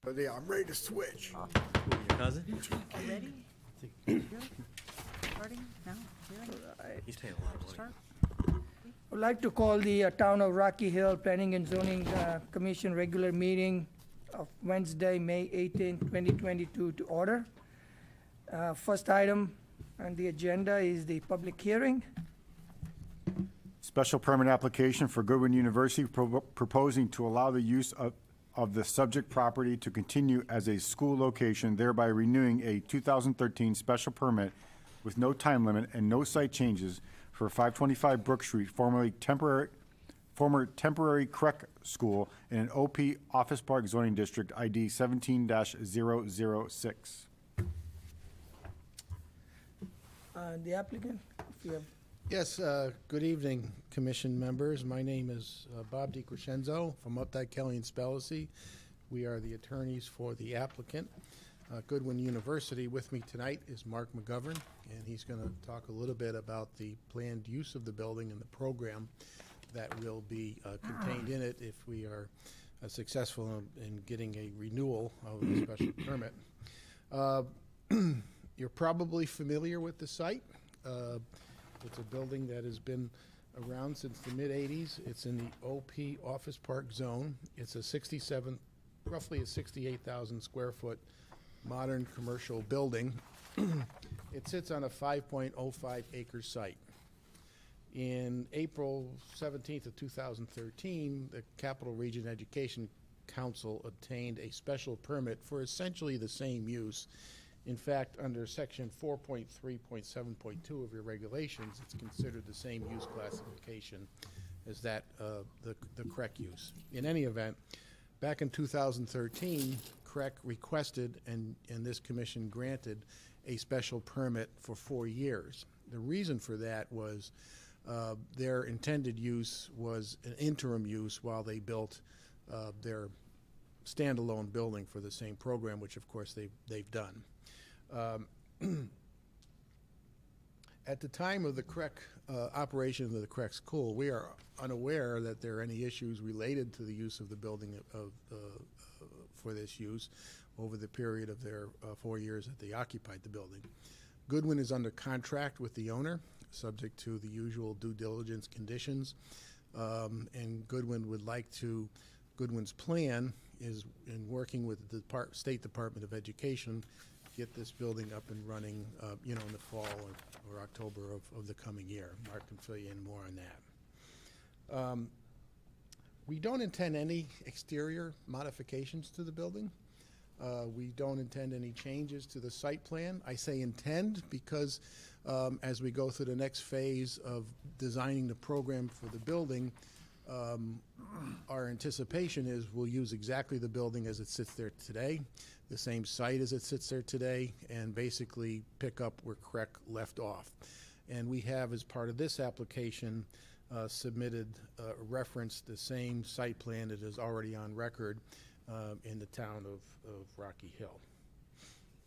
But yeah, I'm ready to switch. Your cousin? Already? Really? Starting now? Really? He's paying a lot of money. Start? I'd like to call the Town of Rocky Hill Planning and Zoning Commission regular meeting of Wednesday, May 18, 2022 to order. First item on the agenda is the public hearing. Special permit application for Goodwin University proposing to allow the use of the subject property to continue as a school location, thereby renewing a 2013 special permit with no time limit and no site changes for 525 Brook Street, former temporary Creek School in an OP Office Park zoning district, ID 17-006. The applicant, if you have. Yes, good evening, commission members. My name is Bob DiCrescenzo from Updike, Kelly and Spellacy. We are the attorneys for the applicant, Goodwin University. With me tonight is Mark McGovern, and he's going to talk a little bit about the planned use of the building and the program that will be contained in it if we are successful in getting a renewal of the special permit. You're probably familiar with the site. It's a building that has been around since the mid-'80s. It's in the OP Office Park zone. It's a roughly a 68,000 square foot modern commercial building. It sits on a 5.05 acre site. In April 17th of 2013, the Capital Region Education Council obtained a special permit for essentially the same use. In fact, under section 4.3.7.2 of your regulations, it's considered the same use classification as that the CREC use. In any event, back in 2013, CREC requested and this commission granted a special permit for 4 years. The reason for that was their intended use was an interim use while they built their standalone building for the same program, which of course they've done. At the time of the CREC operation of the CREC school, we are unaware that there are any issues related to the use of the building for this use over the period of their 4 years that they occupied the building. Goodwin is under contract with the owner, subject to the usual due diligence conditions, and Goodwin's plan is in working with the State Department of Education, get this building up and running, in the fall or October of the coming year. Mark can fill you in more on that. We don't intend any exterior modifications to the building. We don't intend any changes to the site plan. I say intend because as we go through the next phase of designing the program for the building, our anticipation is we'll use exactly the building as it sits there today, the same site as it sits there today, and basically pick up where CREC left off. And we have, as part of this application, submitted, referenced the same site plan that is already on record in the town of Rocky Hill.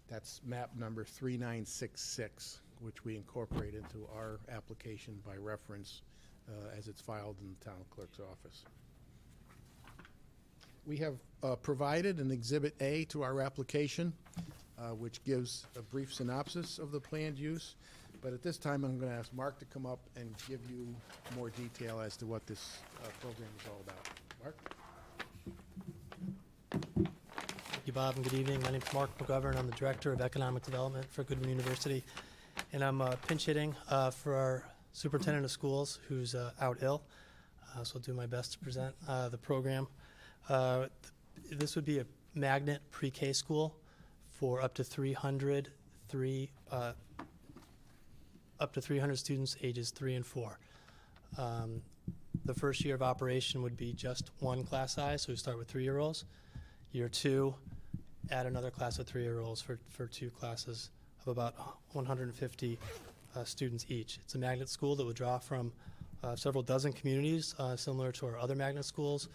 That's map number 3966, which we incorporate into our application by reference as it's filed in the town clerk's office. We have provided an Exhibit A to our application, which gives a brief synopsis of the planned use. But at this time, I'm going to ask Mark to come up and give you more detail as to what this program is all about. Mark? Thank you, Bob, and good evening. My name is Mark McGovern. I'm the Director of Economic Development for Goodwin University. And I'm pinch hitting for our Superintendent of Schools, who's out ill. So I'll do my best to present the program. This would be a magnet pre-K school for up to 300 students ages 3 and 4. The first year of operation would be just one class size, so we start with 3-year-olds. Year 2, add another class of 3-year-olds for 2 classes of about 150 students each. It's a magnet school that would draw from several dozen communities, similar to our other magnet schools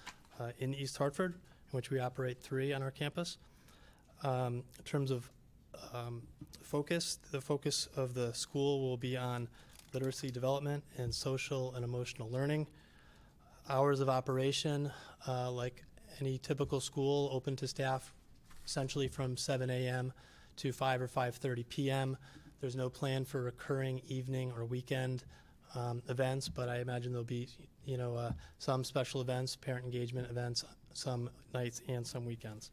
in East Hartford, in which we operate 3 on our campus. In terms of focus, the focus of the school will be on literacy development and social and emotional learning. Hours of operation, like any typical school, open to staff essentially from 7 a.m. to 5 or 5:30 p.m. There's no plan for recurring evening or weekend events, but I imagine there'll be, some special events, parent engagement events, some nights and some weekends.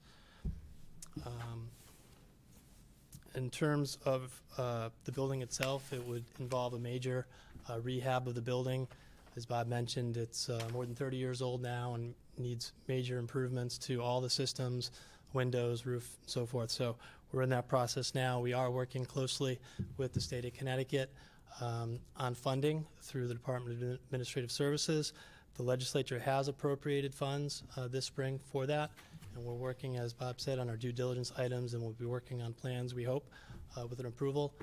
In terms of the building itself, it would involve a major rehab of the building. As Bob mentioned, it's more than 30 years old now and needs major improvements to all the systems, windows, roof, and so forth. So we're in that process now. We are working closely with the state of Connecticut on funding through the Department of Administrative Services. The legislature has appropriated funds this spring for that, and we're working, as Bob said, on our due diligence items, and we'll be working on plans, we hope, with an approval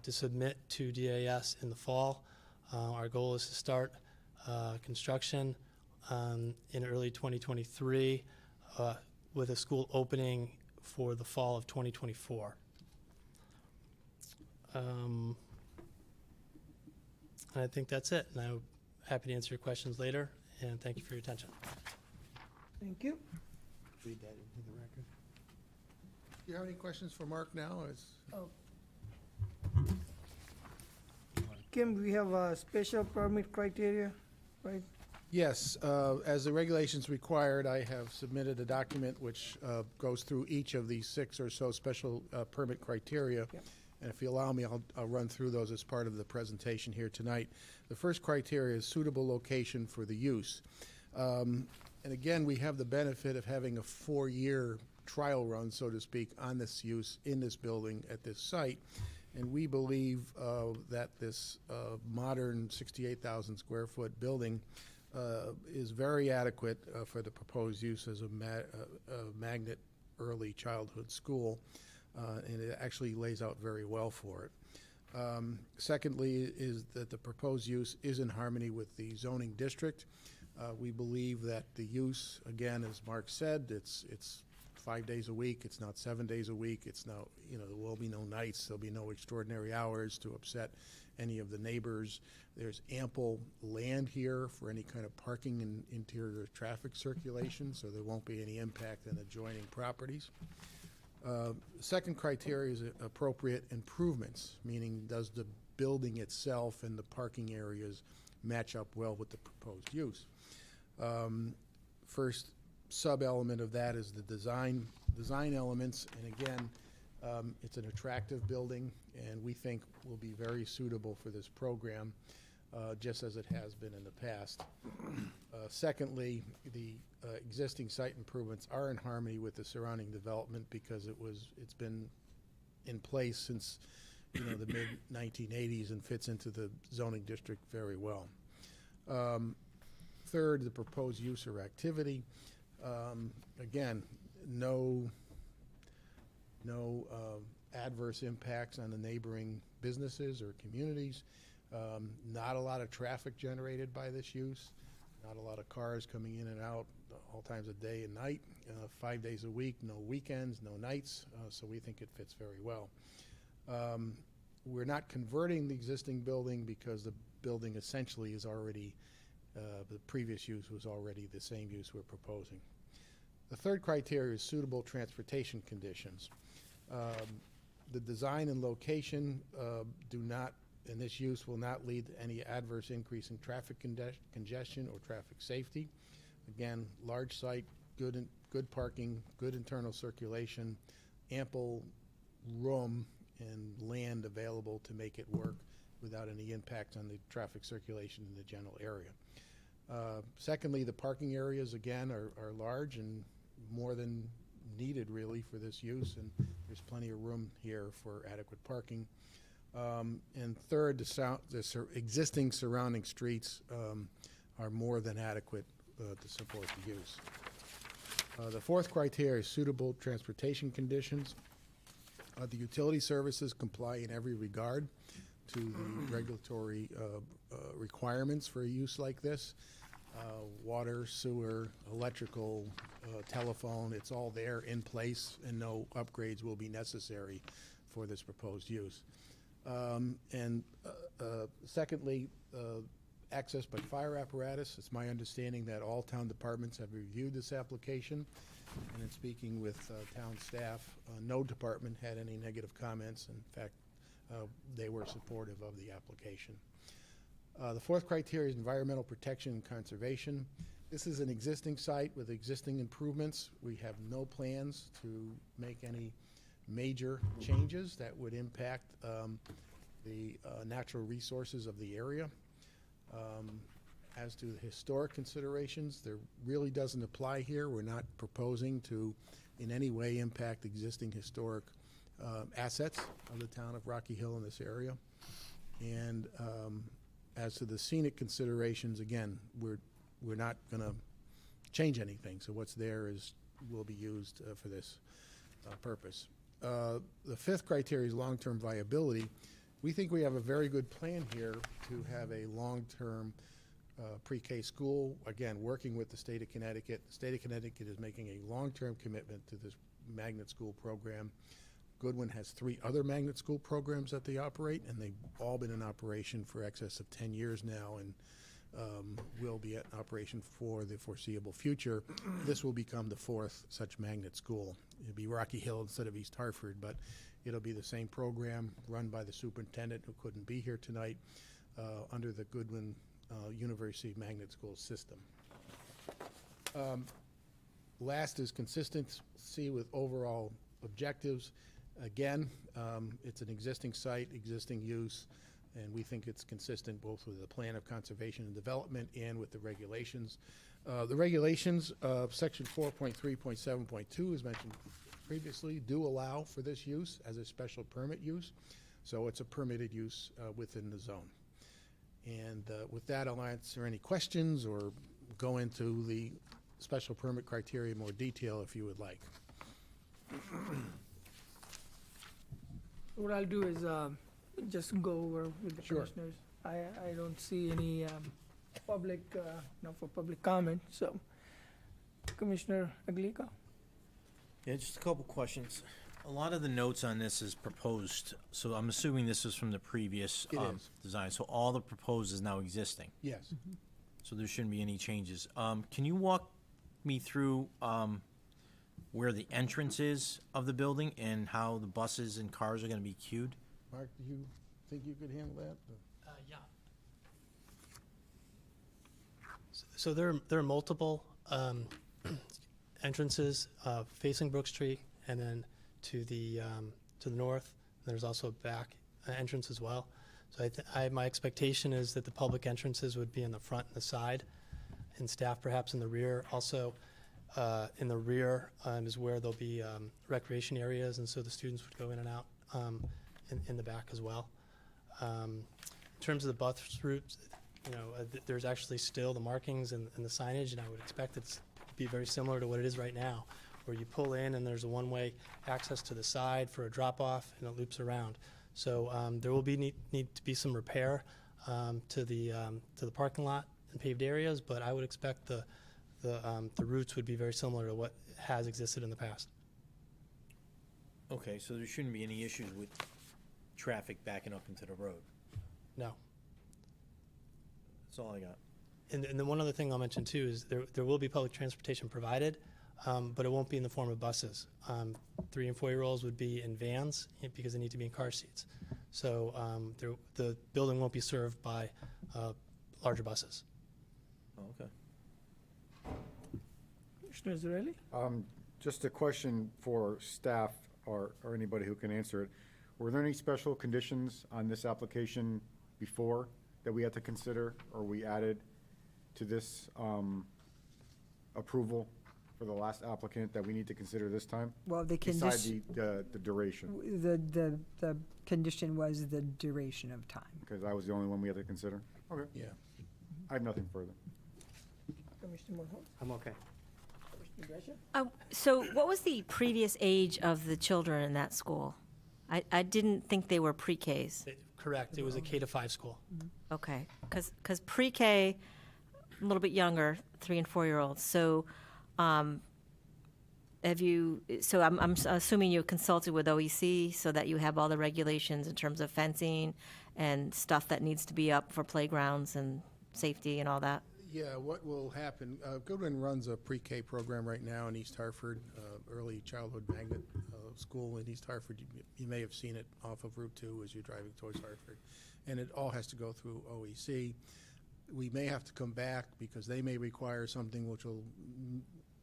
to submit to DAS in the fall. Our goal is to start construction in early 2023 with a school opening for the fall of 2024. And I think that's it. And I'm happy to answer your questions later, and thank you for your attention. Thank you. Read that into the record. Do you have any questions for Mark now? Kim, we have a special permit criteria, right? Yes, as the regulations required, I have submitted a document which goes through each of these 6 or so special permit criteria. Yep. And if you allow me, I'll run through those as part of the presentation here tonight. The first criteria is suitable location for the use. And again, we have the benefit of having a 4-year trial run, so to speak, on this use in this building at this site. And we believe that this modern 68,000 square foot building is very adequate for the proposed use as a magnet early childhood school, and it actually lays out very well for it. Secondly is that the proposed use is in harmony with the zoning district. We believe that the use, again, as Mark said, it's 5 days a week. It's not 7 days a week. It's no, there will be no nights. There'll be no extraordinary hours to upset any of the neighbors. There's ample land here for any kind of parking and interior traffic circulation, so there won't be any impact on adjoining properties. Second criteria is appropriate improvements, meaning does the building itself and the parking areas match up well with the proposed use. First sub-element of that is the design elements, and again, it's an attractive building, and we think will be very suitable for this program, just as it has been in the past. Secondly, the existing site improvements are in harmony with the surrounding development because it's been in place since the mid-1980s and fits into the zoning district very well. Third, the proposed use or activity. Again, no adverse impacts on the neighboring businesses or communities. Not a lot of traffic generated by this use. Not a lot of cars coming in and out all times of day and night. 5 days a week, no weekends, no nights, so we think it fits very well. We're not converting the existing building because the building essentially is already, the previous use was already the same use we're proposing. The third criteria is suitable transportation conditions. The design and location and this use will not lead to any adverse increase in traffic congestion or traffic safety. Again, large site, good parking, good internal circulation, ample room and land available to make it work without any impact on the traffic circulation in the general area. Secondly, the parking areas, again, are large and more than needed, really, for this use, and there's plenty of room here for adequate parking. And third, the existing surrounding streets are more than adequate to support the use. The fourth criteria is suitable transportation conditions. The utility services comply in every regard to the regulatory requirements for a use like this. Water, sewer, electrical, telephone, it's all there in place, and no upgrades will be necessary for this proposed use. Secondly, access by fire apparatus. It's my understanding that all town departments have reviewed this application. And in speaking with town staff, no department had any negative comments. In fact, they were supportive of the application. The fourth criteria is environmental protection and conservation. This is an existing site with existing improvements. We have no plans to make any major changes that would impact the natural resources of the area. As to the historic considerations, there really doesn't apply here. We're not proposing to in any way impact existing historic assets of the town of Rocky Hill in this area. And as to the scenic considerations, again, we're not going to change anything. So what's there will be used for this purpose. The fifth criteria is long-term viability. We think we have a very good plan here to have a long-term pre-K school, again, working with the state of Connecticut. The state of Connecticut is making a long-term commitment to this magnet school program. Goodwin has 3 other magnet school programs that they operate, and they've all been in operation for excess of 10 years now, and will be in operation for the foreseeable future. This will become the 4th such magnet school. It'll be Rocky Hill instead of East Hartford, but it'll be the same program run by the superintendent who couldn't be here tonight under the Goodwin University Magnet School system. Last is consistency with overall objectives. Again, it's an existing site, existing use, and we think it's consistent both with the plan of conservation and development and with the regulations. The regulations of section 4.3.7.2, as mentioned previously, do allow for this use as a special permit use, so it's a permitted use within the zone. And with that, I'll answer any questions or go into the special permit criteria in more detail if you would like. What I'll do is just go over with the Sure. commissioners. I don't see any public, for public comment, so Commissioner Aglica? Yeah, just a couple questions. A lot of the notes on this is proposed, so I'm assuming this is from the previous It is. design. So all the proposed is now existing, Yes. so there shouldn't be any changes. Can you walk me through where the entrance is of the building and how the buses and cars are going to be queued? Mark, do you think you could handle that? Yeah. So there are multiple entrances facing Brook Street, and then to the north. There's also a back entrance as well. So my expectation is that the public entrances would be in the front and the side, and staff perhaps in the rear. Also, in the rear is where there'll be recreation areas, and so the students would go in and out in the back as well. In terms of the bus routes, there's actually still the markings and the signage, and I would expect it to be very similar to what it is right now, where you pull in and there's a one-way access to the side for a drop-off, and it loops around. So there will be need to be some repair to the parking lot and paved areas, but I would expect the routes would be very similar to what has existed in the past. Okay, so there shouldn't be any issues with traffic backing up into the road. No. That's all I got. And then one other thing I'll mention too is there will be public transportation provided, but it won't be in the form of buses. 3 and 4-year-olds would be in vans because they need to be in car seats. So the building won't be served by larger buses. Oh, okay. Commissioner Zarelli? Just a question for staff or anybody who can answer it. Were there any special conditions on this application before that we had to consider or we added to this approval for the last applicant that we need to consider this time? Well, the Besides condition, the duration, the condition was the duration of time. because I was the only one we had to consider? Okay, Yeah. I have nothing further. Commissioner Morales? I'm okay. Commissioner Gracia? So what was the previous age of the children in that school? I didn't think they were pre-Ks. Correct. It was a K-5 school. Okay, because pre-K, a little bit younger, 3 and 4-year-olds. So I'm assuming you consulted with OEC so that you have all the regulations in terms of fencing and stuff that needs to be up for playgrounds and safety and all that. Yeah, what will happen, Goodwin runs a pre-K program right now in East Hartford, early childhood magnet school in East Hartford. You may have seen it off of Route 2 as you're driving towards Hartford. And it all has to go through OEC. We may have to come back because they may require something which will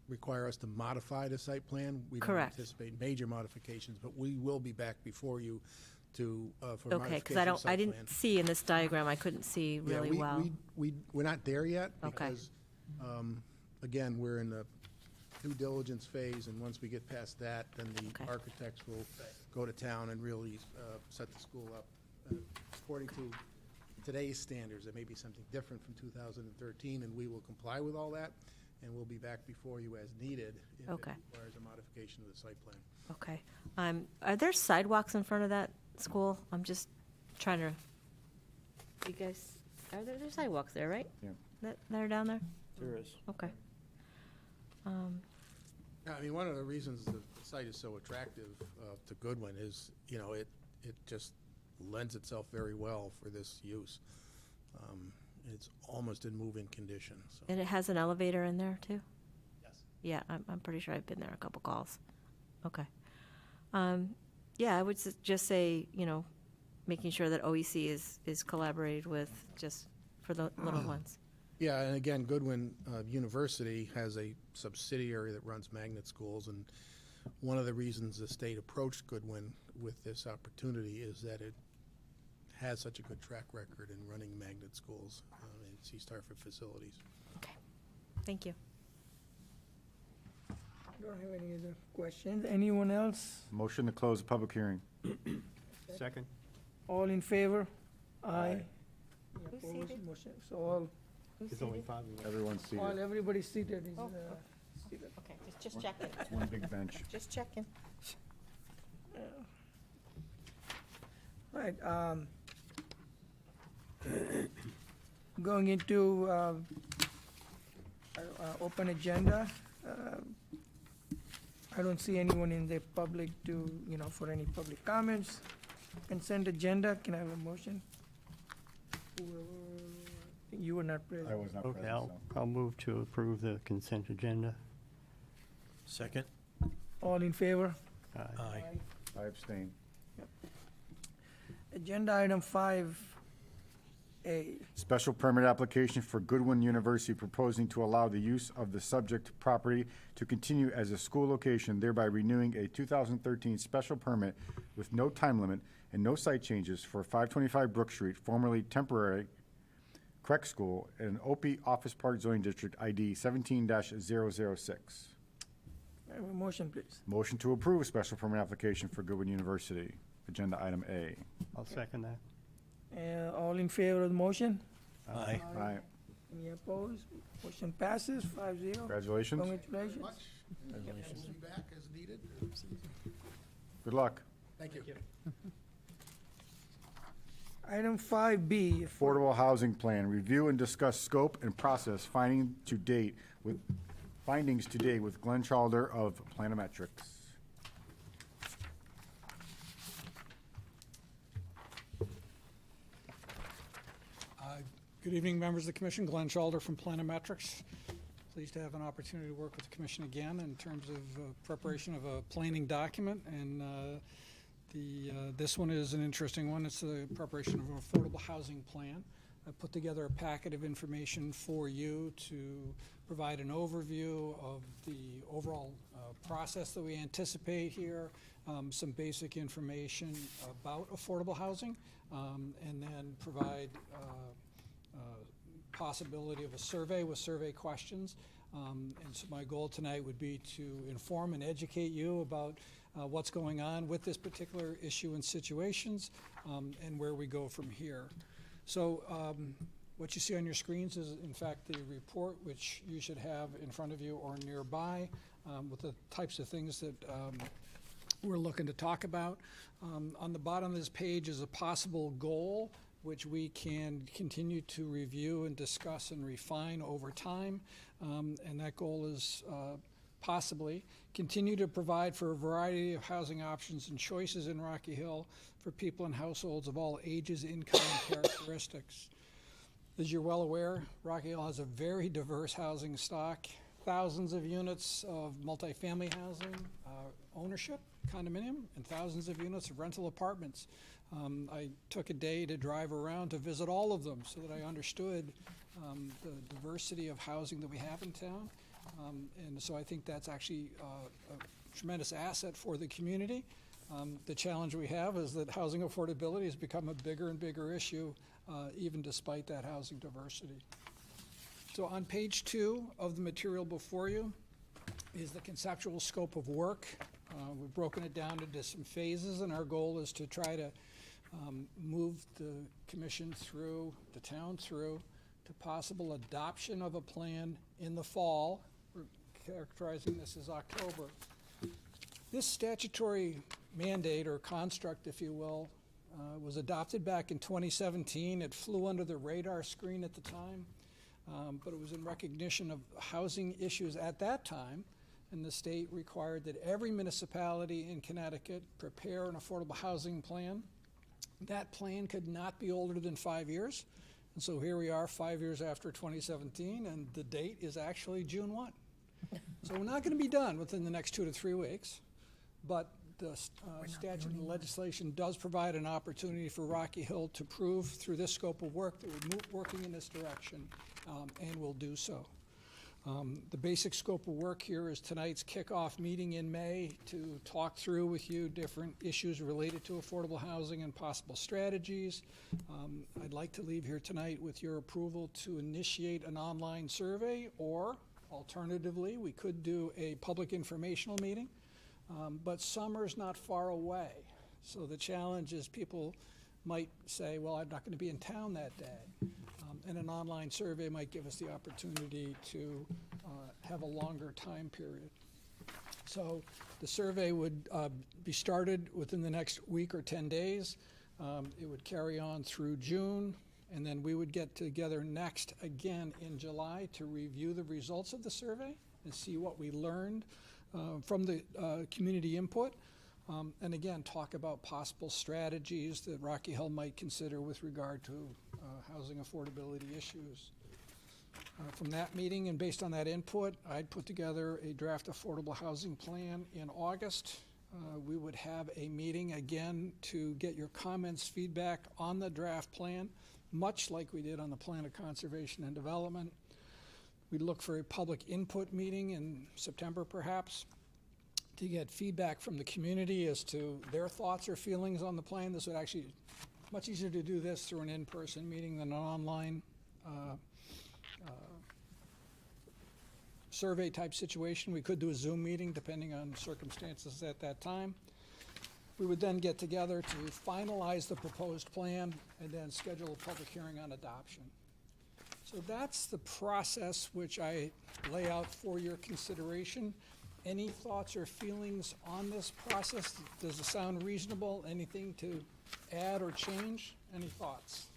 require us to modify the site plan. We don't Correct. anticipate major modifications, but we will be back before you to, for Okay, because modification of site I didn't plan. see in this diagram, I couldn't see Yeah, really well. we're not there yet Okay. because, again, we're in the due diligence phase, and once we get past that, then the Okay. architects will go to town and really set the school up. According to today's standards, there may be something different from 2013, and we will comply with all that, and we'll be back before you as needed if it Okay. requires a modification of the site plan. Okay. Are there sidewalks in front of that school? I'm just trying to, you guys, there's sidewalks there, right? Yeah. That are down there? There is. Okay. Yeah, I mean, one of the reasons the site is so attractive to Goodwin is, it just lends itself very well for this use. It's almost in move-in condition, so. And it has an elevator in there too? Yes. Yeah, I'm pretty sure I've been there a couple calls. Okay. Yeah, I would just say, making sure that OEC is collaborated with just for the little ones. Yeah, and again, Goodwin University has a subsidiary that runs magnet schools, and one of the reasons the state approached Goodwin with this opportunity is that it has such a good track record in running magnet schools in its East Hartford facilities. Okay. Thank you. Don't have any other questions. Anyone else? Motion to close the public hearing. Second. All in favor? Aye. Any Who's opposed? seated? Motion- So all, Who's seated? Everyone's seated. everybody seated is, Oh, seated. Okay, just checking. It's one big bench. Just checking. Right, going into open agenda. I don't see anyone in the public to, for any public comments. Consent agenda, can I have a motion? You were not present. I was not Okay, present, so. I'll move to approve the consent agenda. Second? All in favor? Aye. I abstain. Agenda item 5A. Special permit application for Goodwin University proposing to allow the use of the subject property to continue as a school location, thereby renewing a 2013 special permit with no time limit and no site changes for 525 Brook Street, formerly temporary Creek School, in OP Office Park Zoning District ID 17-006. I have a motion, please. Motion to approve special permit application for Goodwin University, agenda item A. I'll second that. All in favor of the motion? Aye. Aye. Any opposed? Motion passes 5-0. Congratulations. Congratulations. We'll be back as needed. Good luck. Thank you. Item 5B. Affordable Housing Plan, review and discuss scope and process findings to date with Glenn Chalder of Planometrics. Good evening, members of the commission. Glenn Chalder from Planometrics. Pleased to have an opportunity to work with the commission again in terms of preparation of a planning document. And this one is an interesting one. It's the preparation of an affordable housing plan. I put together a packet of information for you to provide an overview of the overall process that we anticipate here, some basic information about affordable housing, and then provide possibility of a survey with survey questions. And so my goal tonight would be to inform and educate you about what's going on with this particular issue and situations, and where we go from here. So what you see on your screens is in fact the report, which you should have in front of you or nearby, with the types of things that we're looking to talk about. On the bottom of this page is a possible goal which we can continue to review and discuss and refine over time. And that goal is possibly continue to provide for a variety of housing options and choices in Rocky Hill for people and households of all ages, income, and characteristics. As you're well aware, Rocky Hill has a very diverse housing stock, thousands of units of multifamily housing, ownership, condominium, and thousands of units of rental apartments. I took a day to drive around to visit all of them so that I understood the diversity of housing that we have in town. And so I think that's actually a tremendous asset for the community. The challenge we have is that housing affordability has become a bigger and bigger issue, even despite that housing diversity. So on page 2 of the material before you is the conceptual scope of work. We've broken it down into some phases, and our goal is to try to move the commission through, the town through, to possible adoption of a plan in the fall. We're characterizing this as October. This statutory mandate, or construct, if you will, was adopted back in 2017. It flew under the radar screen at the time, but it was in recognition of housing issues at that time, and the state required that every municipality in Connecticut prepare an affordable housing plan. That plan could not be older than 5 years, and so here we are 5 years after 2017, and the date is actually June 1. So we're not going to be done within the next 2 to 3 weeks, but the statute and legislation does provide an opportunity for Rocky Hill to prove through this scope of work that we're working in this direction, and will do so. The basic scope of work here is tonight's kickoff meeting in May to talk through with you different issues related to affordable housing and possible strategies. I'd like to leave here tonight with your approval to initiate an online survey, or alternatively, we could do a public informational meeting. But summer's not far away, so the challenge is people might say, well, I'm not going to be in town that day. And an online survey might give us the opportunity to have a longer time period. So the survey would be started within the next week or 10 days. It would carry on through June, and then we would get together next again in July to review the results of the survey and see what we learned from the community input, and again, talk about possible strategies that Rocky Hill might consider with regard to housing affordability issues. From that meeting, and based on that input, I'd put together a draft affordable housing plan in August. We would have a meeting again to get your comments, feedback on the draft plan, much like we did on the plan of conservation and development. We'd look for a public input meeting in September, perhaps, to get feedback from the community as to their thoughts or feelings on the plan. This would actually, much easier to do this through an in-person meeting than an online survey type situation. We could do a Zoom meeting depending on circumstances at that time. We would then get together to finalize the proposed plan and then schedule a public hearing on adoption. So that's the process which I lay out for your consideration. Any thoughts or feelings on this process? Does it sound reasonable? Anything to add or change? Any thoughts?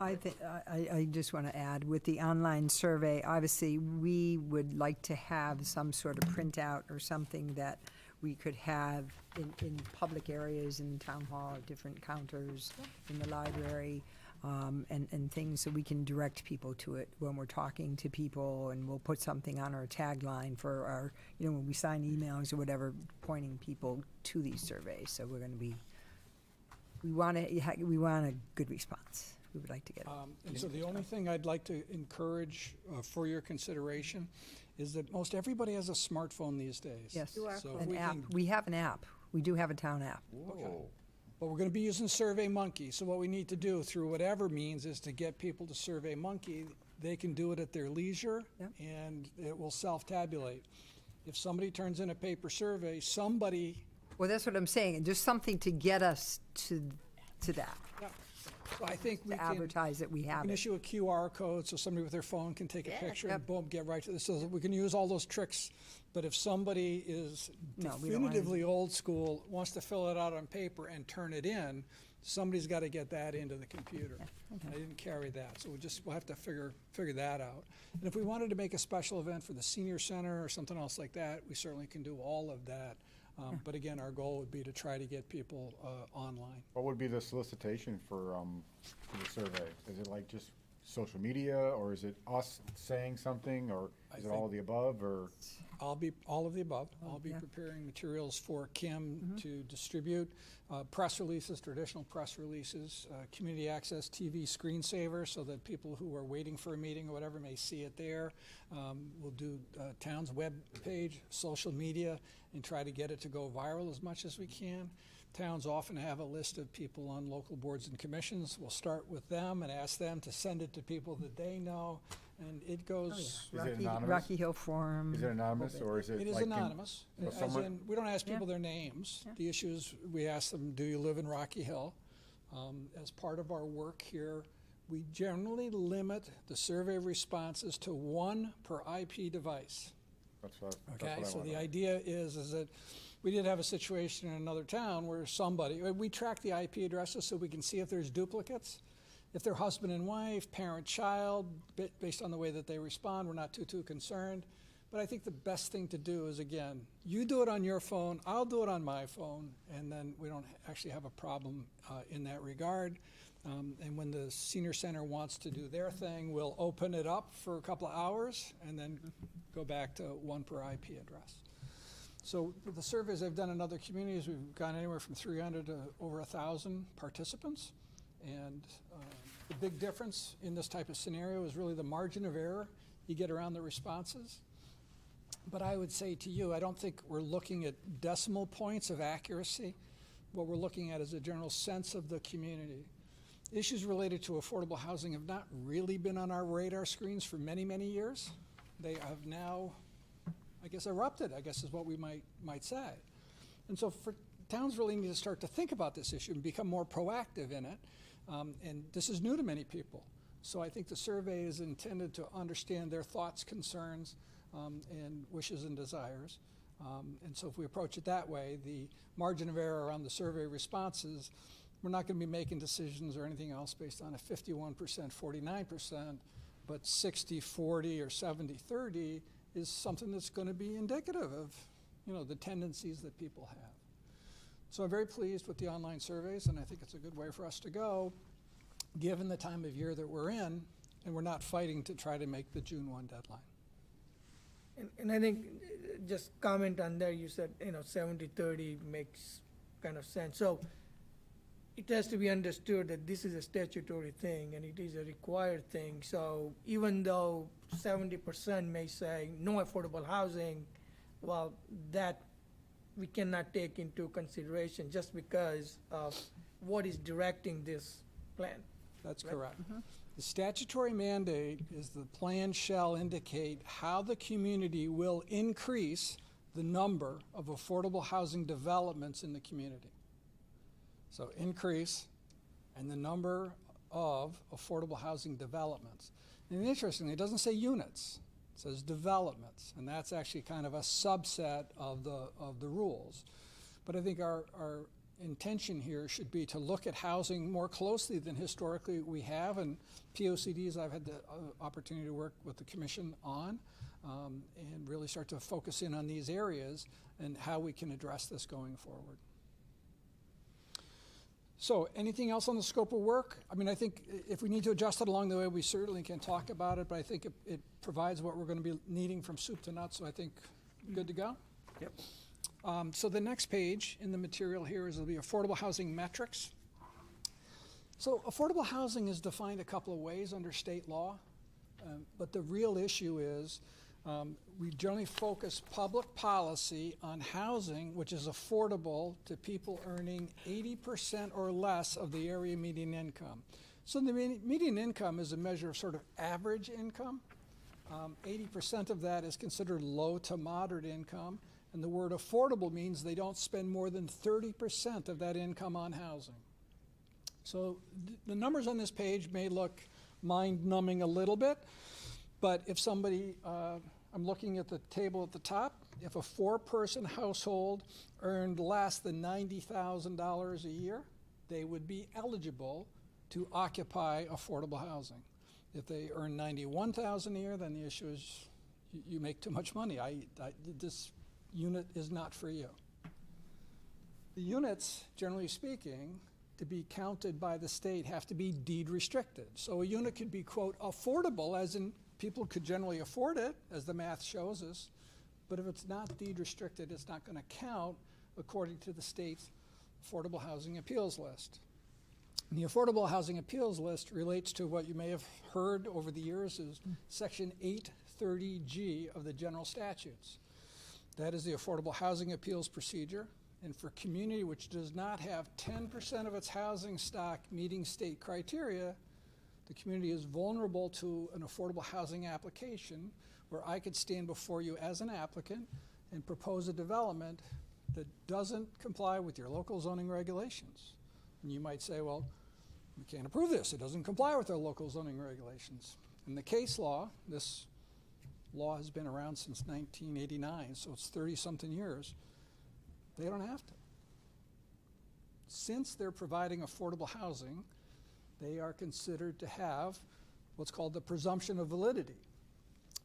I just want to add, with the online survey, obviously, we would like to have some sort of printout or something that we could have in public areas, in town hall, different counters, in the library, and things, so we can direct people to it when we're talking to people, and we'll put something on our tagline for our, when we sign emails or whatever, pointing people to these surveys. So we're going to be, we want a good response. We would like to get it. And so the only thing I'd like to encourage for your consideration is that most everybody has a smartphone these days. Yes, So if an we app. can- We have an app. We do have a town app. Okay. But we're going to be using SurveyMonkey, so what we need to do through whatever means is to get people to SurveyMonkey. They can do it at their leisure, Yep. and it will self-tabulate. If somebody turns in a paper survey, somebody, Well, that's what I'm saying, just something to get us to that, yeah. So I think we to can advertise that we have it. issue a QR code so somebody with their phone can take a picture and Yep. boom, get right to this. So we can use all those tricks. But if somebody is No, we don't want definitively old school, wants to fill it out on paper and turn it in, somebody's got to get that into the computer. I didn't carry that, so we'll have to figure that out. And if we wanted to make a special event for the senior center or something else like that, we certainly can do all of that. But again, our goal would be to try to get people online. What would be the solicitation for the survey? Is it like just social media, or is it us saying something, or is it all of the above, or? I'll be all of the above. I'll be preparing materials for Kim to distribute, press releases, traditional press releases, community access TV screensaver, so that people who are waiting for a meeting or whatever may see it there. We'll do town's web page, social media, and try to get it to go viral as much as we can. Towns often have a list of people on local boards and commissions. We'll start with them and ask them to send it to people that they know, and it goes. Is it anonymous? Rocky Hill Forum. Is it anonymous, or is it? It is like anonymous. so As someone- in, we don't ask people their names. The issue is, we ask them, do you live in Rocky Hill? As part of our work here, we generally limit the survey responses to 1 per IP device. That's what Okay, I so wanted. the idea is that we did have a situation in another town where we track the IP addresses so we can see if there's duplicates. If they're husband and wife, parent, child, based on the way that they respond, we're not too concerned. But I think the best thing to do is, again, you do it on your phone, I'll do it on my phone, and then we don't actually have a problem in that regard. And when the senior center wants to do their thing, we'll open it up for a couple of hours and then go back to 1 per IP address. So with the surveys I've done in other communities, we've gone anywhere from 300 to over 1,000 participants. And the big difference in this type of scenario is really the margin of error you get around the responses. But I would say to you, I don't think we're looking at decimal points of accuracy. What we're looking at is a general sense of the community. Issues related to affordable housing have not really been on our radar screens for many, many years. They have now, I guess, erupted, I guess is what we might say. And so towns really need to start to think about this issue and become more proactive in it. And this is new to many people. So I think the survey is intended to understand their thoughts, concerns, and wishes and desires. And so if we approach it that way, the margin of error around the survey responses, we're not going to be making decisions or anything else based on a 51%, 49%, but 60-40 or 70-30 is something that's going to be indicative of, the tendencies that people have. So I'm very pleased with the online surveys, and I think it's a good way for us to go, given the time of year that we're in, and we're not fighting to try to make the June 1 deadline. And I think, just comment on there, you said, 70-30 makes kind of sense. So it has to be understood that this is a statutory thing and it is a required thing. So even though 70% may say no affordable housing, well, that we cannot take into consideration just because of what is directing this plan. That's correct. The statutory mandate is the plan shall indicate how the community will increase the number of affordable housing developments in the community. So increase and the number of affordable housing developments. And interestingly, it doesn't say units, it says developments, and that's actually kind of a subset of the rules. But I think our intention here should be to look at housing more closely than historically we have, and POCDs I've had the opportunity to work with the commission on, and really start to focus in on these areas and how we can address this going forward. So anything else on the scope of work? I mean, I think if we need to adjust it along the way, we certainly can talk about it, but I think it provides what we're going to be needing from soup to nuts, so I think good to go. Yep. So the next page in the material here is, will be affordable housing metrics. So affordable housing is defined a couple of ways under state law, but the real issue is we generally focus public policy on housing which is affordable to people earning 80% or less of the area median income. So the median income is a measure of sort of average income. 80% of that is considered low to moderate income, and the word affordable means they don't spend more than 30% of that income on housing. So the numbers on this page may look mind-numbing a little bit, but if somebody, I'm looking at the table at the top, if a 4-person household earned less than $90,000 a year, they would be eligible to occupy affordable housing. If they earn $91,000 a year, then the issue is you make too much money. This unit is not for you. The units, generally speaking, to be counted by the state have to be deed restricted. So a unit could be, quote, affordable, as in people could generally afford it, as the math shows us, but if it's not deed restricted, it's not going to count according to the state's Affordable Housing Appeals List. And the Affordable Housing Appeals List relates to what you may have heard over the years is Section 830G of the General Statutes. That is the Affordable Housing Appeals Procedure. And for a community which does not have 10% of its housing stock meeting state criteria, the community is vulnerable to an affordable housing application where I could stand before you as an applicant and propose a development that doesn't comply with your local zoning regulations. And you might say, well, we can't approve this. It doesn't comply with our local zoning regulations. In the case law, this law has been around since 1989, so it's 30-something years. They don't have to. Since they're providing affordable housing, they are considered to have what's called the presumption of validity.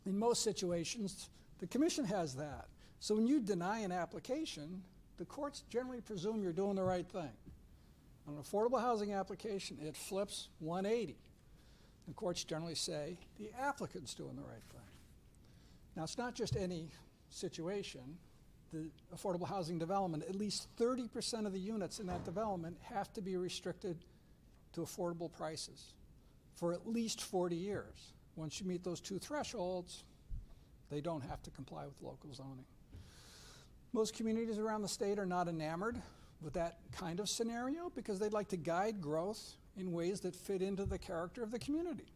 In most situations, the commission has that. So when you deny an application, the courts generally presume you're doing the right thing. On an affordable housing application, it flips 180. The courts generally say the applicant's doing the right thing. Now, it's not just any situation. The affordable housing development, at least 30% of the units in that development have to be restricted to affordable prices for at least 40 years. Once you meet those two thresholds, they don't have to comply with local zoning. Most communities around the state are not enamored with that kind of scenario because they'd like to guide growth in ways that fit into the character of the community.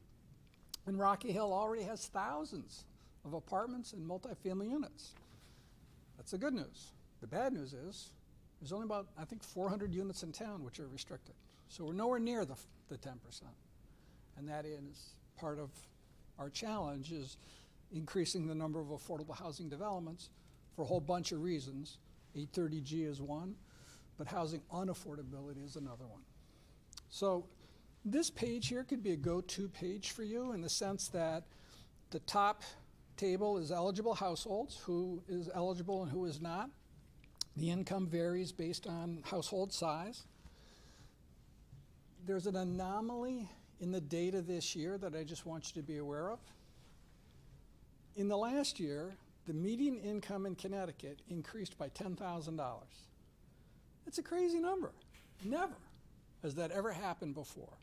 And Rocky Hill already has thousands of apartments and multifamily units. That's the good news. The bad news is there's only about, I think, 400 units in town which are restricted. So we're nowhere near the 10%. And that is part of our challenge is increasing the number of affordable housing developments for a whole bunch of reasons. 830G is one, but housing unaffordability is another one. So this page here could be a go-to page for you in the sense that the top table is eligible households, who is eligible and who is not. The income varies based on household size. There's an anomaly in the data this year that I just want you to be aware of. In the last year, the median income in Connecticut increased by $10,000. It's a crazy number. Never has that ever happened before.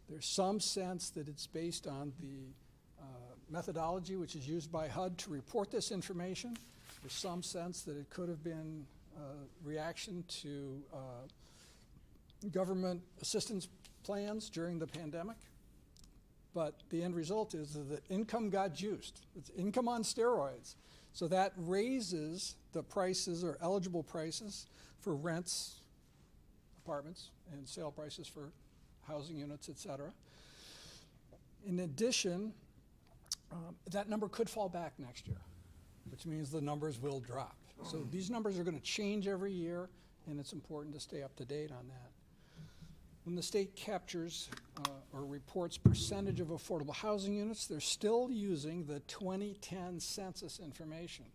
There's some sense that it's based on the methodology which is used by HUD to report this information. There's some sense that it could have been a reaction to government assistance plans during the pandemic. But the end result is that income got juiced. It's income on steroids. So that raises the prices or eligible prices for rents, apartments, and sale prices for housing units, et cetera. In addition, that number could fall back next year, which means the numbers will drop. So these numbers are going to change every year, and it's important to stay up to date on that. When the state captures or reports percentage of affordable housing units, they're still using the 2010 census information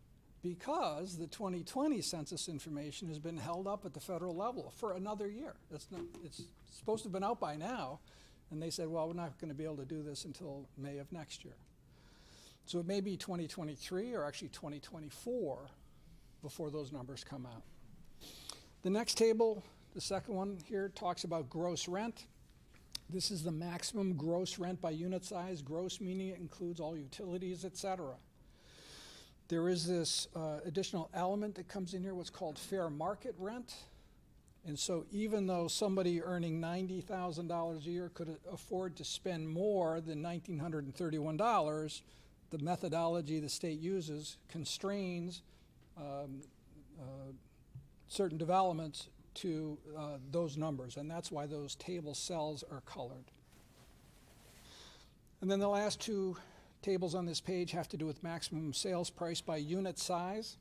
because the 2020 census information has been held up at the federal level for another year. It's supposed to have been out by now, and they said, well, we're not going to be able to do this until May of next year. So it may be 2023 or actually 2024 before those numbers come out. The next table, the second one here, talks about gross rent. This is the maximum gross rent by unit size. Gross meaning it includes all utilities, et cetera. There is this additional element that comes in here, what's called fair market rent. And so even though somebody earning $90,000 a year could afford to spend more than $1,931, the methodology the state uses constrains certain developments to those numbers, and that's why those table cells are colored. And then the last two tables on this page have to do with maximum sales price by unit size,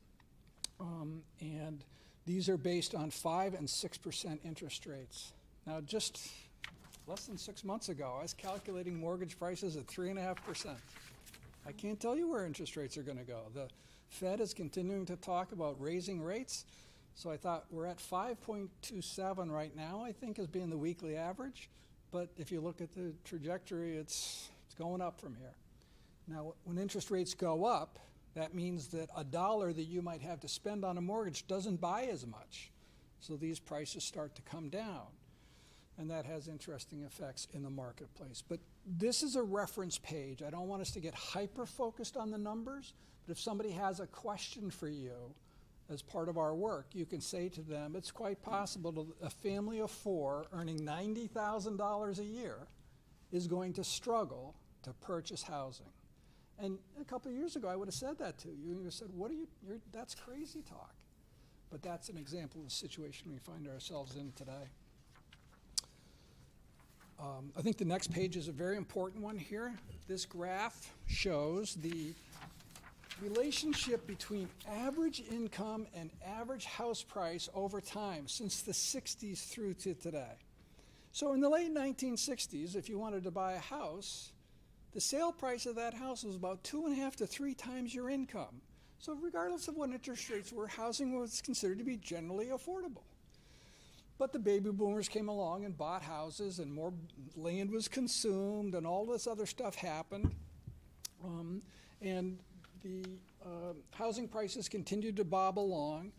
and these are based on 5% and 6% interest rates. Now, just less than 6 months ago, I was calculating mortgage prices at 3.5%. I can't tell you where interest rates are going to go. The Fed is continuing to talk about raising rates, So I thought we're at 5.27 right now, I think, as being the weekly average. But if you look at the trajectory, it's going up from here. Now, when interest rates go up, that means that a dollar that you might have to spend on a mortgage doesn't buy as much. So these prices start to come down. And that has interesting effects in the marketplace. But this is a reference page. I don't want us to get hyper-focused on the numbers, but if somebody has a question for you as part of our work, you can say to them, it's quite possible that a family of 4 earning $90,000 a year is going to struggle to purchase housing. And a couple of years ago, I would have said that to you. You would have said, that's crazy talk. But that's an example of the situation we find ourselves in today. I think the next page is a very important one here. This graph shows the relationship between average income and average house price over time since the 60s through to today. So in the late 1960s, if you wanted to buy a house, the sale price of that house was about 2.5 to 3 times your income. So regardless of what interest rates were, housing was considered to be generally affordable. But the baby boomers came along and bought houses, and more land was consumed, and all this other stuff happened. And the housing prices continued to bob along.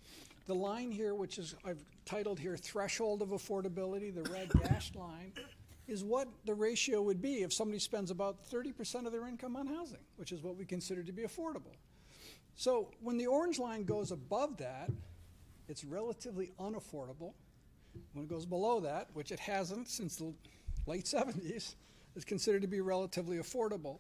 The line here, which is I've titled here Threshold of Affordability, the red dashed line, is what the ratio would be if somebody spends about 30% of their income on housing, which is what we consider to be affordable. So when the orange line goes above that, it's relatively unaffordable. When it goes below that, which it hasn't since the late 70s, it's considered to be relatively affordable.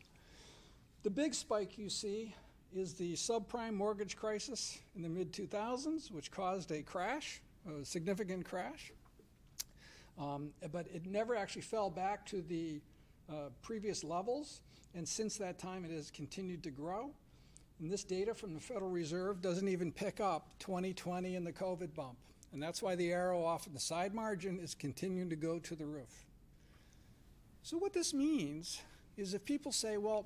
The big spike you see is the subprime mortgage crisis in the mid-2000s, which caused a crash, a significant crash. But it never actually fell back to the previous levels, and since that time it has continued to grow. And this data from the Federal Reserve doesn't even pick up 2020 and the COVID bump. And that's why the arrow off of the side margin is continuing to go to the roof. So what this means is if people say, well,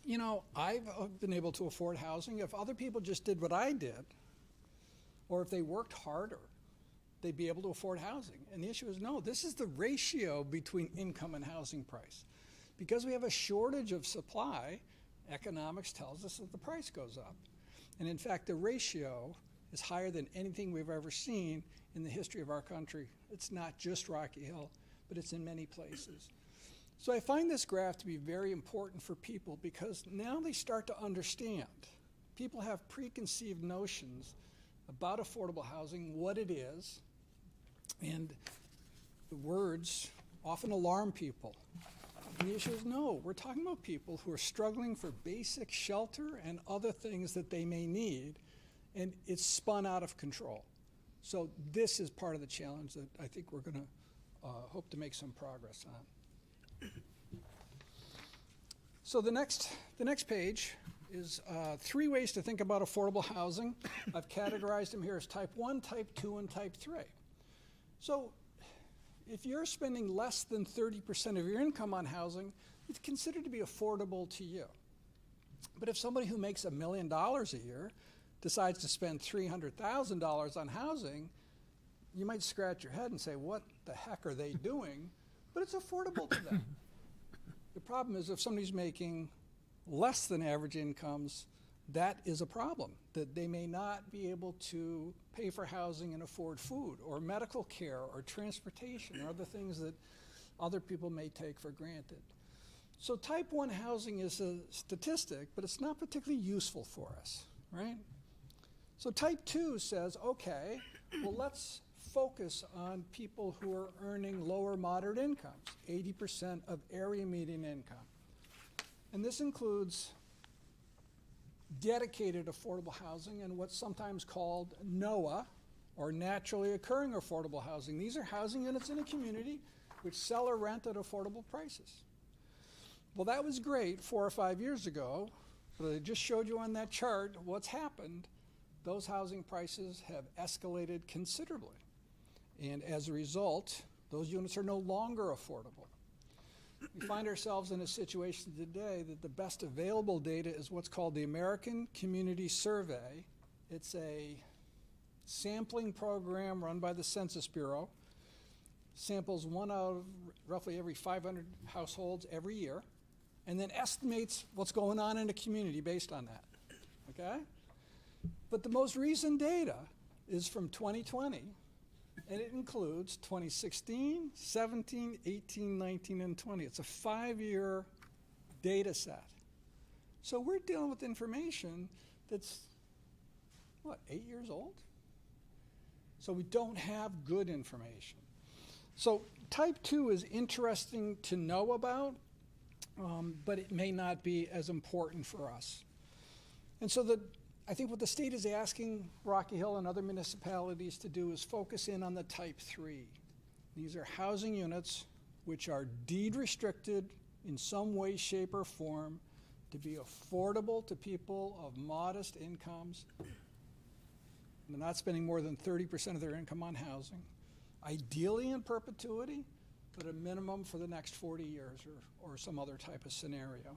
you know, I've been able to afford housing. If other people just did what I did, or if they worked harder, they'd be able to afford housing. And the issue is no, this is the ratio between income and housing price. Because we have a shortage of supply, economics tells us that the price goes up. And in fact, the ratio is higher than anything we've ever seen in the history of our country. It's not just Rocky Hill, but it's in many places. So I find this graph to be very important for people because now they start to understand. People have preconceived notions about affordable housing, what it is, and the words often alarm people. And the issue is no, we're talking about people who are struggling for basic shelter and other things that they may need, and it's spun out of control. So this is part of the challenge that I think we're going to hope to make some progress on. So the next page is 3 ways to think about affordable housing. I've categorized them here as type 1, type 2, and type 3. So if you're spending less than 30% of your income on housing, it's considered to be affordable to you. But if somebody who makes $1 million a year decides to spend $300,000 on housing, you might scratch your head and say, what the heck are they doing? But it's affordable to them. The problem is if somebody's making less than average incomes, that is a problem, that they may not be able to pay for housing and afford food or medical care or transportation or other things that other people may take for granted. So type 1 housing is a statistic, but it's not particularly useful for us, right? So type 2 says, okay, well, let's focus on people who are earning lower moderate incomes, 80% of area median income. And this includes dedicated affordable housing and what's sometimes called NOAH, or naturally occurring affordable housing. These are housing units in a community which sell or rent at affordable prices. Well, that was great 4 or 5 years ago, but I just showed you on that chart what's happened. Those housing prices have escalated considerably. And as a result, those units are no longer affordable. We find ourselves in a situation today that the best available data is what's called the American Community Survey. It's a sampling program run by the Census Bureau. Samples one out of roughly every 500 households every year, and then estimates what's going on in the community based on that, okay? But the most recent data is from 2020, and it includes 2016, 17, 18, 19, and 20. It's a 5-year data set. So we're dealing with information that's, what, 8 years old? So we don't have good information. So type 2 is interesting to know about, but it may not be as important for us. And so I think what the state is asking Rocky Hill and other municipalities to do is focus in on the type 3. These are housing units which are deed restricted in some way, shape, or form to be affordable to people of modest incomes. They're not spending more than 30% of their income on housing. Ideally in perpetuity, but a minimum for the next 40 years or some other type of scenario.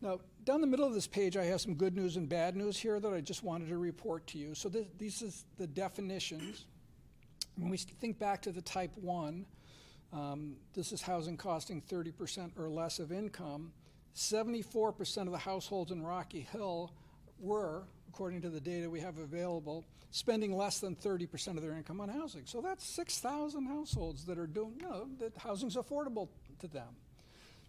Now, down the middle of this page, I have some good news and bad news here that I just wanted to report to you. So these is the definitions. When we think back to the type 1, this is housing costing 30% or less of income. 74% of the households in Rocky Hill were, according to the data we have available, spending less than 30% of their income on housing. So that's 6,000 households that are doing, that housing's affordable to them.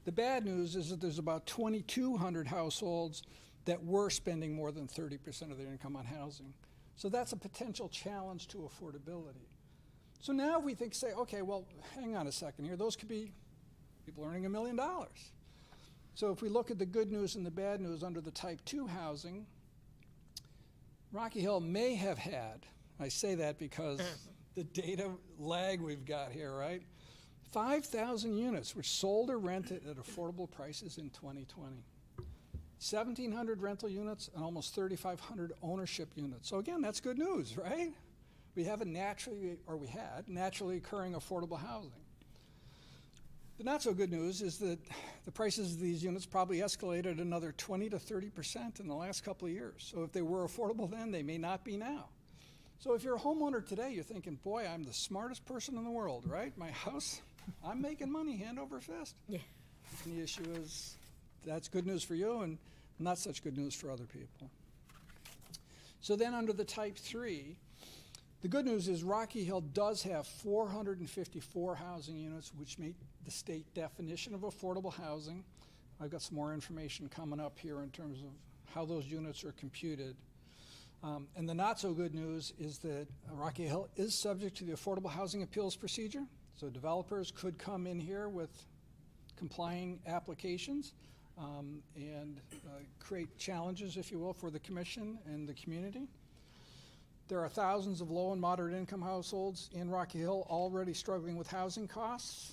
The bad news is that there's about 2,200 households that were spending more than 30% of their income on housing. So that's a potential challenge to affordability. So now we say, okay, well, hang on a second here. Those could be people earning $1 million. So if we look at the good news and the bad news under the type 2 housing, Rocky Hill may have had, I say that because the data lag we've got here, right? 5,000 units were sold or rented at affordable prices in 2020. 1,700 rental units and almost 3,500 ownership units. So again, that's good news, right? We had naturally occurring affordable housing. The not so good news is that the prices of these units probably escalated another 20 to 30% in the last couple of years. So if they were affordable then, they may not be now. So if you're a homeowner today, you're thinking, boy, I'm the smartest person in the world, right? My house, I'm making money hand over fist. Yeah. And the issue is that's good news for you and not such good news for other people. So then under the type 3, the good news is Rocky Hill does have 454 housing units, which meet the state definition of affordable housing. I've got some more information coming up here in terms of how those units are computed. And the not so good news is that Rocky Hill is subject to the Affordable Housing Appeals Procedure. So developers could come in here with complying applications and create challenges, if you will, for the commission and the community. There are thousands of low and moderate income households in Rocky Hill already struggling with housing costs,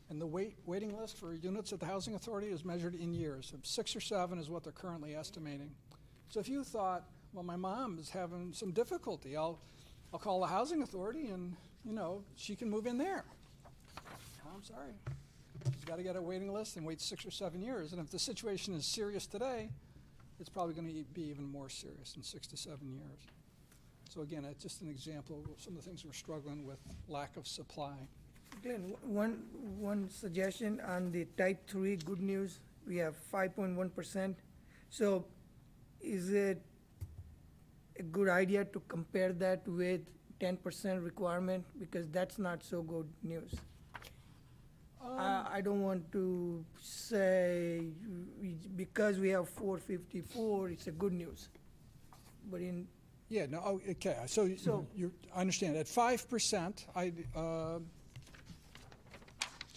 and the waiting list for units at the Housing Authority is measured in years. 6 or 7 is what they're currently estimating. So if you thought, well, my mom is having some difficulty, I'll call the Housing Authority and, she can move in there. I'm sorry. She's got to get a waiting list and wait 6 or 7 years. And if the situation is serious today, it's probably going to be even more serious in 6 to 7 years. So again, it's just an example of some of the things we're struggling with, lack of supply. Glenn, one suggestion on the type 3 good news, we have 5.1%. So is it a good idea to compare that with 10% requirement? Because that's not so good news. I don't want to say because we have 454, it's a good news. But Yeah, no, okay, so I understand. At 5%, I just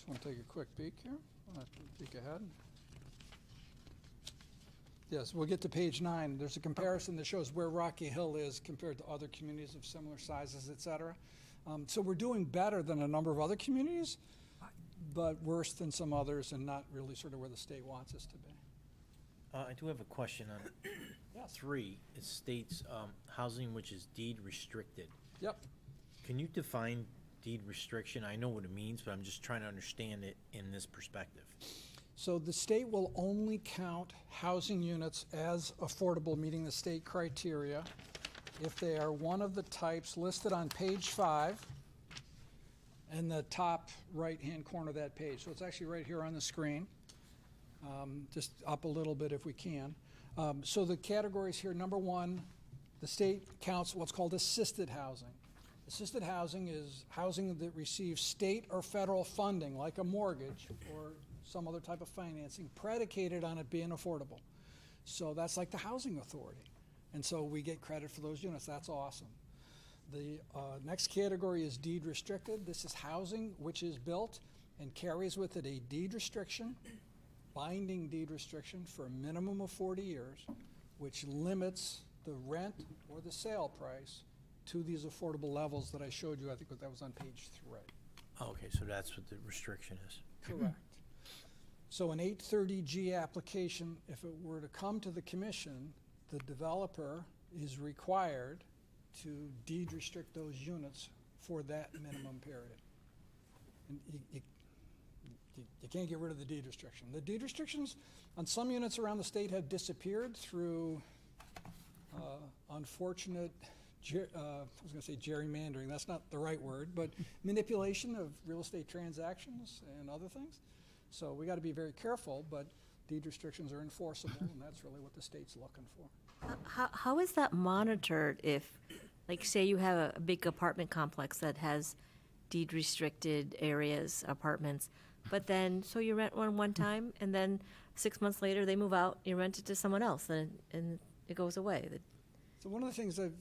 want to take a quick peek here. I'll have to peek ahead. Yes, we'll get to page 9. There's a comparison that shows where Rocky Hill is compared to other communities of similar sizes, et cetera. So we're doing better than a number of other communities, but worse than some others and not really sort of where the state wants us to be. I do have a question on 3. It states housing which is deed restricted. Yep. Can you define deed restriction? I know what it means, but I'm just trying to understand it in this perspective. So the state will only count housing units as affordable, meeting the state criteria, if they are one of the types listed on page 5 in the top right-hand corner of that page. So it's actually right here on the screen. Just up a little bit if we can. So the categories here, number 1, the state counts what's called assisted housing. Assisted housing is housing that receives state or federal funding, like a mortgage or some other type of financing, predicated on it being affordable. So that's like the housing authority. And so we get credit for those units. That's awesome. The next category is deed restricted. This is housing which is built and carries with it a deed restriction, binding deed restriction for a minimum of 40 years, which limits the rent or the sale price to these affordable levels that I showed you. I think that was on page 3. Okay, so that's what the restriction is. Correct. So an 830G application, if it were to come to the commission, the developer is required to deed restrict those units for that minimum period. And you can't get rid of the deed restriction. The deed restrictions on some units around the state have disappeared through unfortunate, I was going to say gerrymandering, that's not the right word, but manipulation of real estate transactions and other things. So we got to be very careful, but deed restrictions are enforceable, and that's really what the state's looking for. How is that monitored if, like, say you have a big apartment complex that has deed restricted areas, apartments, but then, so you rent one time, and then 6 months later they move out, you rent it to someone else, and it goes away? So one of the things that,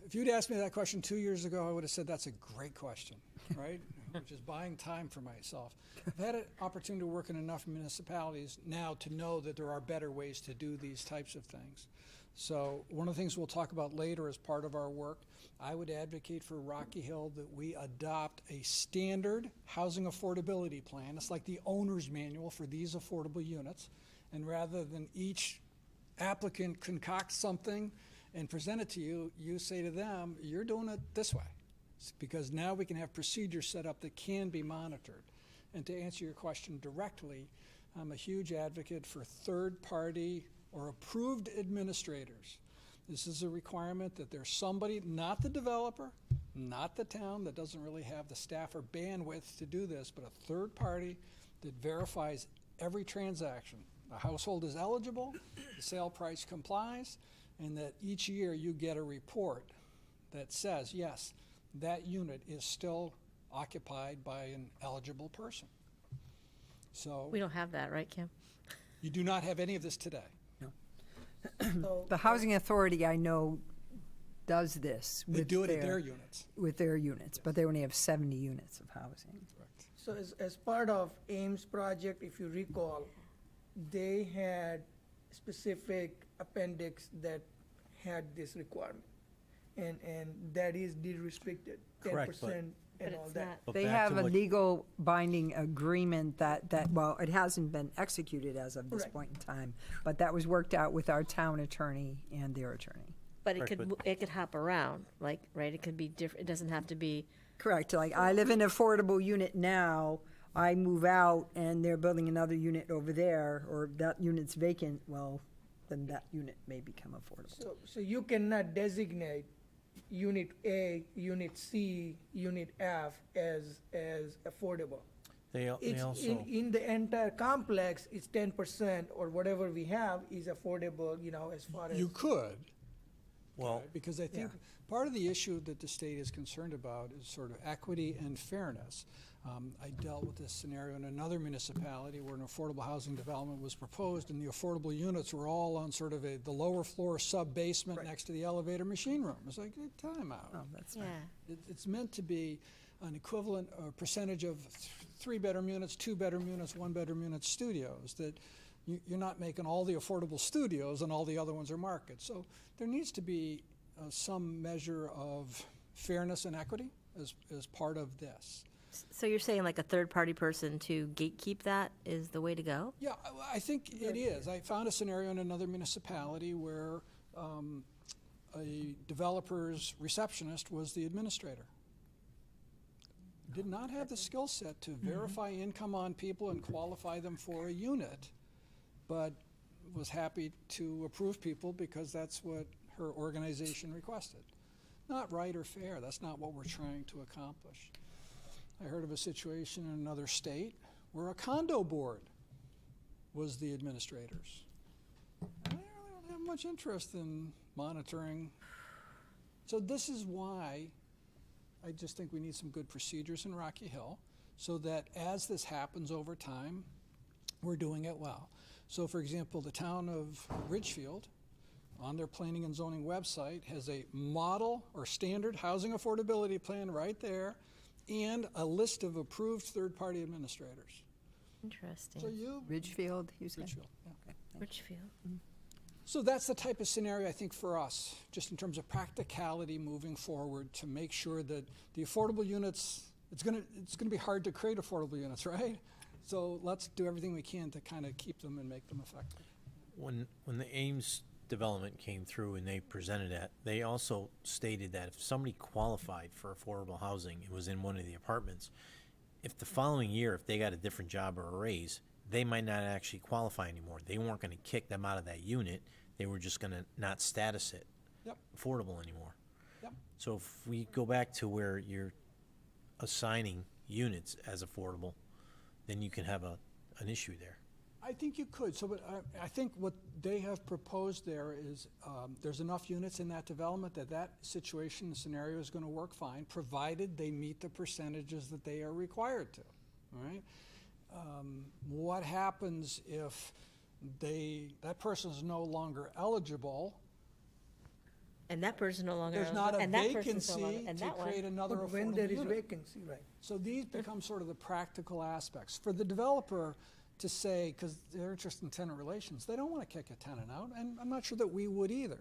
if you'd asked me that question 2 years ago, I would have said that's a great question, right? Which is buying time for myself. I've had an opportunity to work in enough municipalities now to know that there are better ways to do these types of things. So one of the things we'll talk about later as part of our work, I would advocate for Rocky Hill that we adopt a standard housing affordability plan. It's like the owner's manual for these affordable units. And rather than each applicant concoct something and present it to you, you say to them, you're doing it this way. It's because now we can have procedures set up that can be monitored. And to answer your question directly, I'm a huge advocate for third-party or approved administrators. This is a requirement that there's somebody, not the developer, not the town, that doesn't really have the staff or bandwidth to do this, but a third party that verifies every transaction. The household is eligible, the sale price complies, and that each year you get a report that says, yes, that unit is still occupied by an eligible person. So We don't have that, right, Kim? you do not have any of this today. The housing authority, I know, does this They with do it at their units. with their units, but they only have 70 units of housing. Correct. So as part of Ames project, if you recall, they had specific appendix that had this requirement. And that is deed restricted, Correct, but- 10% and But all it's that. not. But They back have to a what- legal binding agreement that, well, it hasn't been executed as of this Right. point in time, but that was worked out with our town attorney and their attorney. But it Correct, could, but- it could hop around, like, right, it could be different, it doesn't have to be, Correct, like, I live in an affordable unit now, I move out, and they're building another unit over there, or that unit's vacant, well, then that unit may become affordable. So you cannot designate Unit A, Unit C, Unit F as affordable. They It's also, in the entire complex, it's 10% or whatever we have is affordable, as far as. You could, well, because I think part of the issue that the state is concerned about is sort of equity and fairness. I dealt with this scenario in another municipality where an affordable housing development was proposed, and the affordable units were all on sort of the lower floor sub-basement Right. next to the elevator machine room. It's like, time out. Oh, that's yeah. It's meant to be an equivalent percentage of three-bedroom units, two-bedroom units, one-bedroom units, studios, that you're not making all the affordable studios and all the other ones are market. So there needs to be some measure of fairness and equity as part of this. So you're saying like a third-party person to gatekeep that is the way to go? Yeah, I think it is. I found a scenario in another municipality where a developer's receptionist was the administrator. Did not have the skill set to verify income on people and qualify them for a unit, but was happy to approve people because that's what her organization requested. Not right or fair. That's not what we're trying to accomplish. I heard of a situation in another state where a condo board was the administrators. And they really don't have much interest in monitoring. So this is why I just think we need some good procedures in Rocky Hill so that as this happens over time, we're doing it well. So for example, the town of Ridgefield, on their planning and zoning website, has a model or standard housing affordability plan right there and a list of approved third-party administrators. Interesting. So you, Ridgefield, you said? Ridgefield, yeah. Richfield. So that's the type of scenario I think for us, just in terms of practicality moving forward, to make sure that the affordable units, it's gonna be hard to create affordable units, right? So let's do everything we can to kind of keep them and make them effective. When the Ames development came through and they presented that, they also stated that if somebody qualified for affordable housing, it was in one of the apartments, if the following year, if they got a different job or a raise, they might not actually qualify anymore. They weren't going to kick them out of that unit. They were just going to not status it Yep. affordable anymore. Yep. So if we go back to where you're assigning units as affordable, then you can have an issue there. I think you could. So, but I think what they have proposed there is there's enough units in that development that situation, scenario is going to work fine, provided they meet the percentages that they are required to. All right. What happens if that person is no longer eligible? And that person no longer. There's not a and that person's no vacancy longer- and to that one- create another But affordable when there is unit. vacancy, right? So these become sort of the practical aspects. For the developer to say, because they're interested in tenant relations, they don't want to kick a tenant out, and I'm not sure that we would either.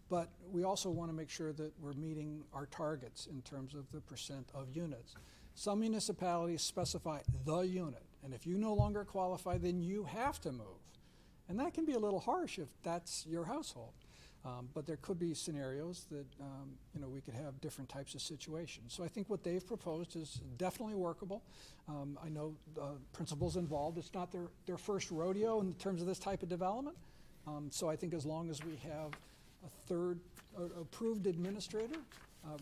But we also want to make sure that we're meeting our targets in terms of the percent of units. Some municipalities specify the unit, and if you no longer qualify, then you have to move. And that can be a little harsh if that's your household. But there could be scenarios that we could have different types of situations. So I think what they've proposed is definitely workable. I know the principals involved, it's not their first rodeo in terms of this type of development. So I think as long as we have a third approved administrator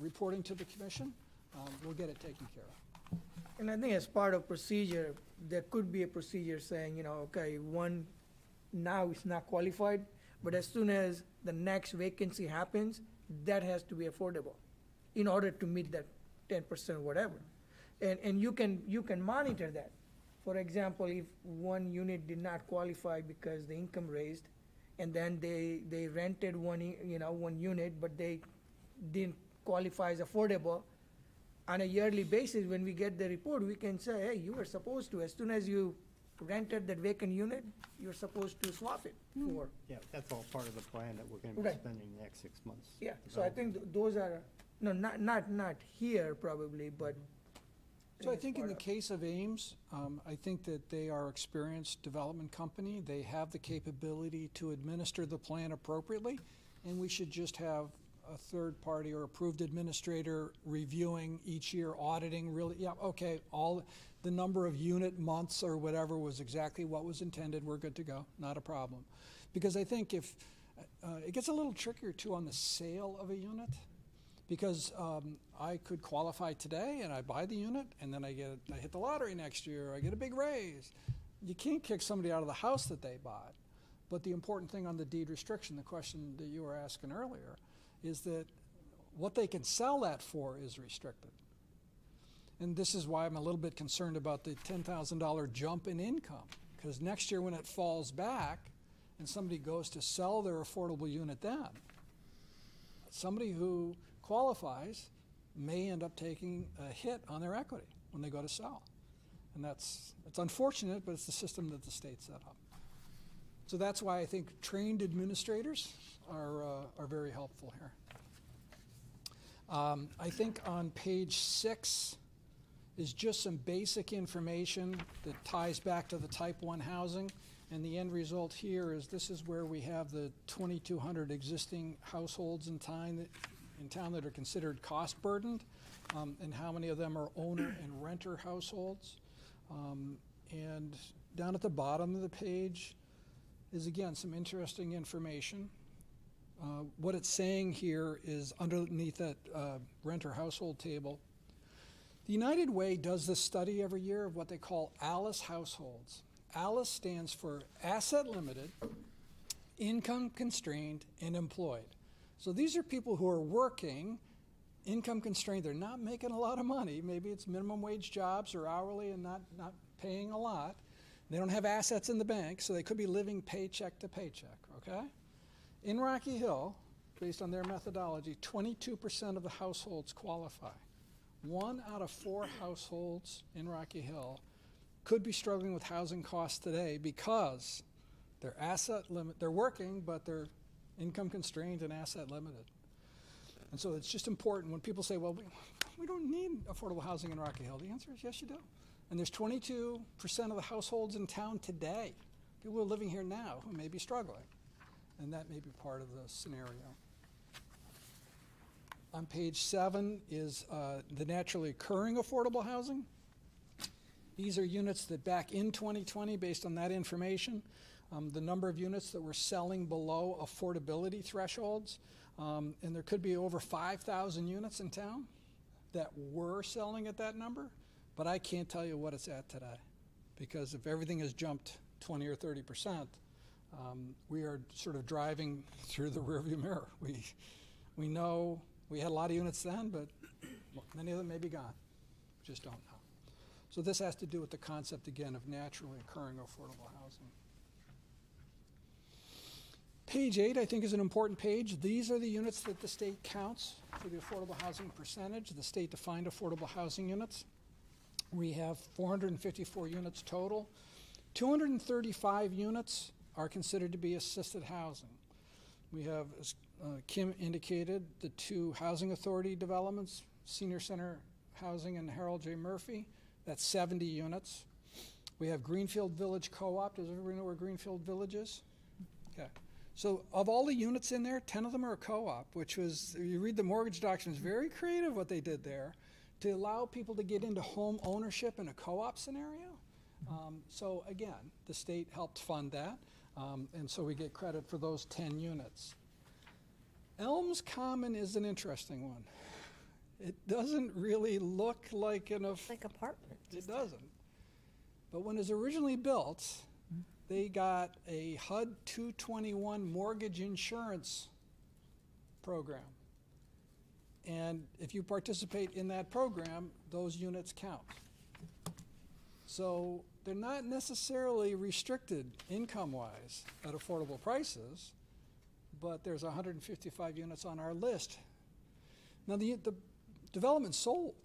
reporting to the commission, we'll get it taken care of. And I think as part of procedure, there could be a procedure saying, okay, one now is not qualified, but as soon as the next vacancy happens, that has to be affordable in order to meet that 10% whatever. And you can monitor that. For example, if one unit did not qualify because the income raised, and then they rented one unit, but they didn't qualify as affordable, on a yearly basis, when we get the report, we can say, hey, you were supposed to, as soon as you rented that vacant unit, you're supposed to swap it for. Yeah, that's all part of the plan that we're gonna be Right. spending the next 6 months. Yeah, so I think those are, no, not here probably, but. So I it's think in part the of- case of Ames, I think that they are experienced development company. They have the capability to administer the plan appropriately, and we should just have a third party or approved administrator reviewing each year, auditing really, yeah, okay, all the number of unit months or whatever was exactly what was intended, we're good to go, not a problem. Because I think if, it gets a little trickier too on the sale of a unit, because I could qualify today and I buy the unit and then I hit the lottery next year, I get a big raise. You can't kick somebody out of the house that they bought. But the important thing on the deed restriction, the question that you were asking earlier, is that what they can sell that for is restricted. And this is why I'm a little bit concerned about the $10,000 jump in income, because next year when it falls back and somebody goes to sell their affordable unit then, somebody who qualifies may end up taking a hit on their equity when they go to sell. And it's unfortunate, but it's the system that the state set up. So that's why I think trained administrators are very helpful here. I think on page 6 is just some basic information that ties back to the type 1 housing. And the end result here is this is where we have the 2,200 existing households in town that are considered cost burdened, and how many of them are owner and renter households. And down at the bottom of the page is again some interesting information. What it's saying here is underneath that renter household table, the United Way does this study every year of what they call ALICE households. ALICE stands for Asset Limited, Income Constrained, and Employed. So these are people who are working, income constrained. They're not making a lot of money. Maybe it's minimum wage jobs or hourly and not paying a lot. They don't have assets in the bank, so they could be living paycheck to paycheck, okay? In Rocky Hill, based on their methodology, 22% of the households qualify. 1 out of 4 households in Rocky Hill could be struggling with housing costs today because they're they're working, but they're income constrained and asset limited. And so it's just important when people say, well, we don't need affordable housing in Rocky Hill. The answer is yes, you do. And there's 22% of the households in town today, people who are living here now, who may be struggling. And that may be part of the scenario. On page 7 is the naturally occurring affordable housing. These are units that back in 2020, based on that information, the number of units that were selling below affordability thresholds, and there could be over 5,000 units in town that were selling at that number, but I can't tell you what it's at today, because if everything has jumped 20 or 30%, we are sort of driving through the rearview mirror. We know we had a lot of units then, but many of them may be gone. We just don't know. So this has to do with the concept, again, of naturally occurring affordable housing. Page 8, I think, is an important page. These are the units that the state counts for the affordable housing percentage. The state defined affordable housing units. We have 454 units total. 235 units are considered to be assisted housing. We have, as Kim indicated, the 2 housing authority developments, Senior Center Housing and Harold J. Murphy. That's 70 units. We have Greenfield Village Co-op. Does everybody know where Greenfield Village is? Okay. So of all the units in there, 10 of them are a co-op, which was, you read the mortgage documents, very creative what they did there to allow people to get into home ownership in a co-op scenario. So again, the state helped fund that, and so we get credit for those 10 units. Elms Common is an interesting one. It doesn't really look like Like apartments. it doesn't. But when it was originally built, they got a HUD 221 mortgage insurance program. And if you participate in that program, those units count. So they're not necessarily restricted income-wise at affordable prices, but there's 155 units on our list. Now the development sold.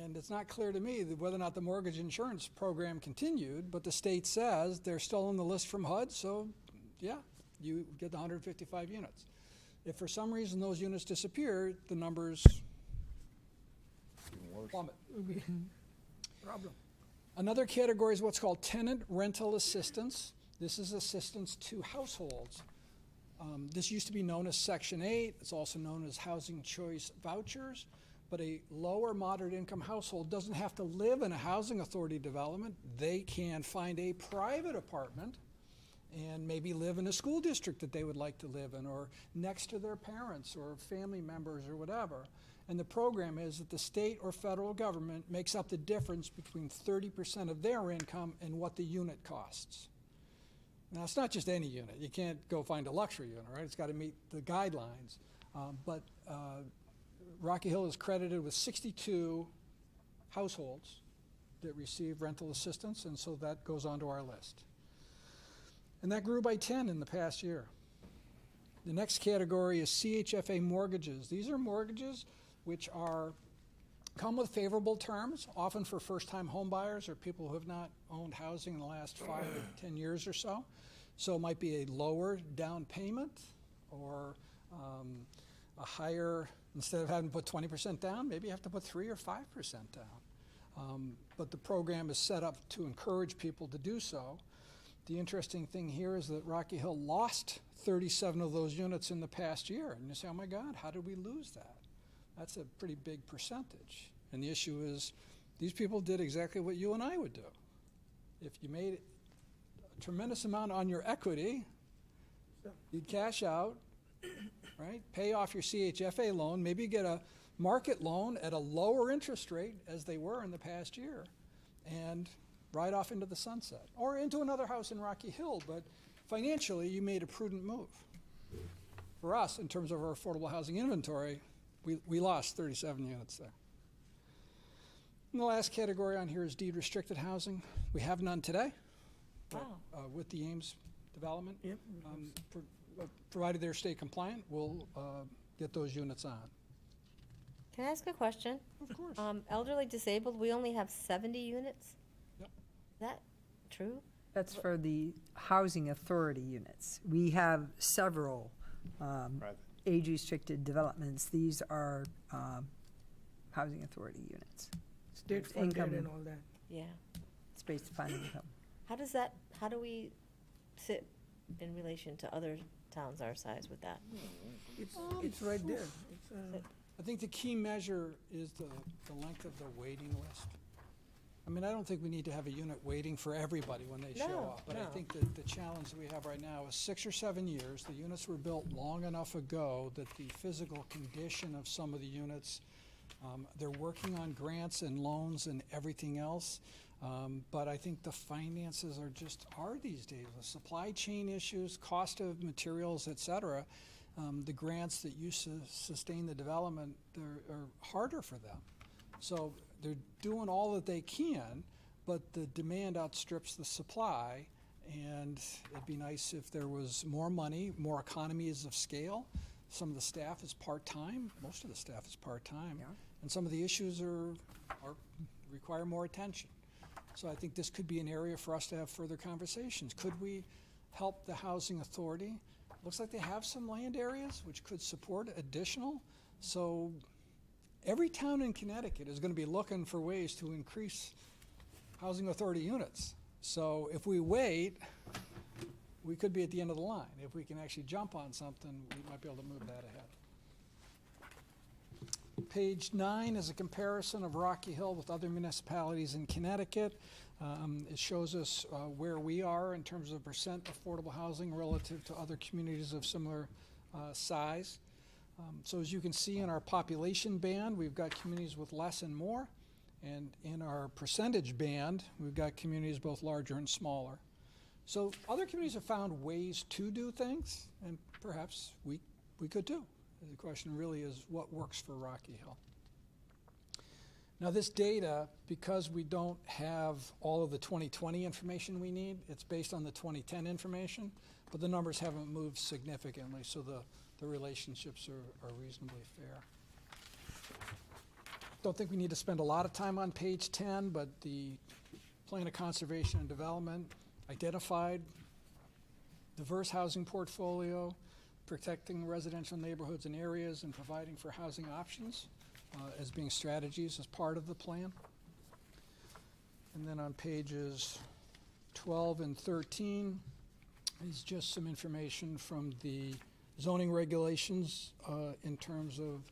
And it's not clear to me whether or not the mortgage insurance program continued, but the state says they're still on the list from HUD, so yeah, you get the 155 units. If for some reason those units disappear, the numbers plummet. Problem. Another category is what's called tenant rental assistance. This is assistance to households. This used to be known as Section 8. It's also known as housing choice vouchers. But a lower moderate income household doesn't have to live in a housing authority development. They can find a private apartment and maybe live in a school district that they would like to live in, or next to their parents or family members or whatever. And the program is that the state or federal government makes up the difference between 30% of their income and what the unit costs. Now, it's not just any unit. You can't go find a luxury unit, right? It's got to meet the guidelines. But Rocky Hill is credited with 62 households that receive rental assistance, and so that goes onto our list. And that grew by 10 in the past year. The next category is Chfa Mortgages. These are mortgages which come with favorable terms, often for first-time home buyers or people who have not owned housing in the last 5 or 10 years or so. So it might be a lower down payment or a higher, instead of having to put 20% down, maybe you have to put 3 or 5% down. But the program is set up to encourage people to do so. The interesting thing here is that Rocky Hill lost 37 of those units in the past year. And you say, oh my God, how did we lose that? That's a pretty big percentage. And the issue is, these people did exactly what you and I would do. If you made a tremendous amount on your equity, You'd cash out, right? Pay off your CHFA loan, maybe get a market loan at a lower interest rate, as they were in the past year, and ride off into the sunset, or into another house in Rocky Hill, but financially, you made a prudent move. For us, in terms of our affordable housing inventory, we lost 37 units there. And the last category on here is deed restricted housing. We have none today. but, Wow. With the Ames development. Provided they're state compliant, we'll get those units on. Can I ask a question? Of course. Elderly disabled, we only have 70 units? Yep. Is that true? That's for the housing authority units. We have several Private. age-restricted developments. These are housing authority units. State It's funded income. and all that. Yeah. It's based upon income. How do we sit in relation to other towns our size with that? It's right there. I think the key measure is the length of the waiting list. I mean, I don't think we need to have a unit waiting for everybody when they show No, up. But I no. think that the challenge that we have right now is 6 or 7 years. The units were built long enough ago that the physical condition of some of the units, they're working on grants and loans and everything else. But I think the finances are just hard these days with supply chain issues, cost of materials, et cetera. The grants that used to sustain the development are harder for them. So they're doing all that they can, but the demand outstrips the supply. And it'd be nice if there was more money, more economies of scale. Some of the staff is part-time, most of the staff is part-time. Yeah. And some of the issues require more attention. So I think this could be an area for us to have further conversations. Could we help the housing authority? Looks like they have some land areas which could support additional. So every town in Connecticut is going to be looking for ways to increase housing authority units. So if we wait, we could be at the end of the line. If we can actually jump on something, we might be able to move that ahead. Page 9 is a comparison of Rocky Hill with other municipalities in Connecticut. It shows us where we are in terms of percent affordable housing relative to other communities of similar size. So as you can see in our population band, we've got communities with less and more. And in our percentage band, we've got communities both larger and smaller. So other communities have found ways to do things, and perhaps we could too. The question really is what works for Rocky Hill. Now this data, because we don't have all of the 2020 information we need, it's based on the 2010 information, but the numbers haven't moved significantly, so the relationships are reasonably fair. Don't think we need to spend a lot of time on page 10, but the Plan of Conservation and Development identified diverse housing portfolio, protecting residential neighborhoods and areas, and providing for housing options as being strategies as part of the plan. And then on pages 12 and 13 is just some information from the zoning regulations in terms of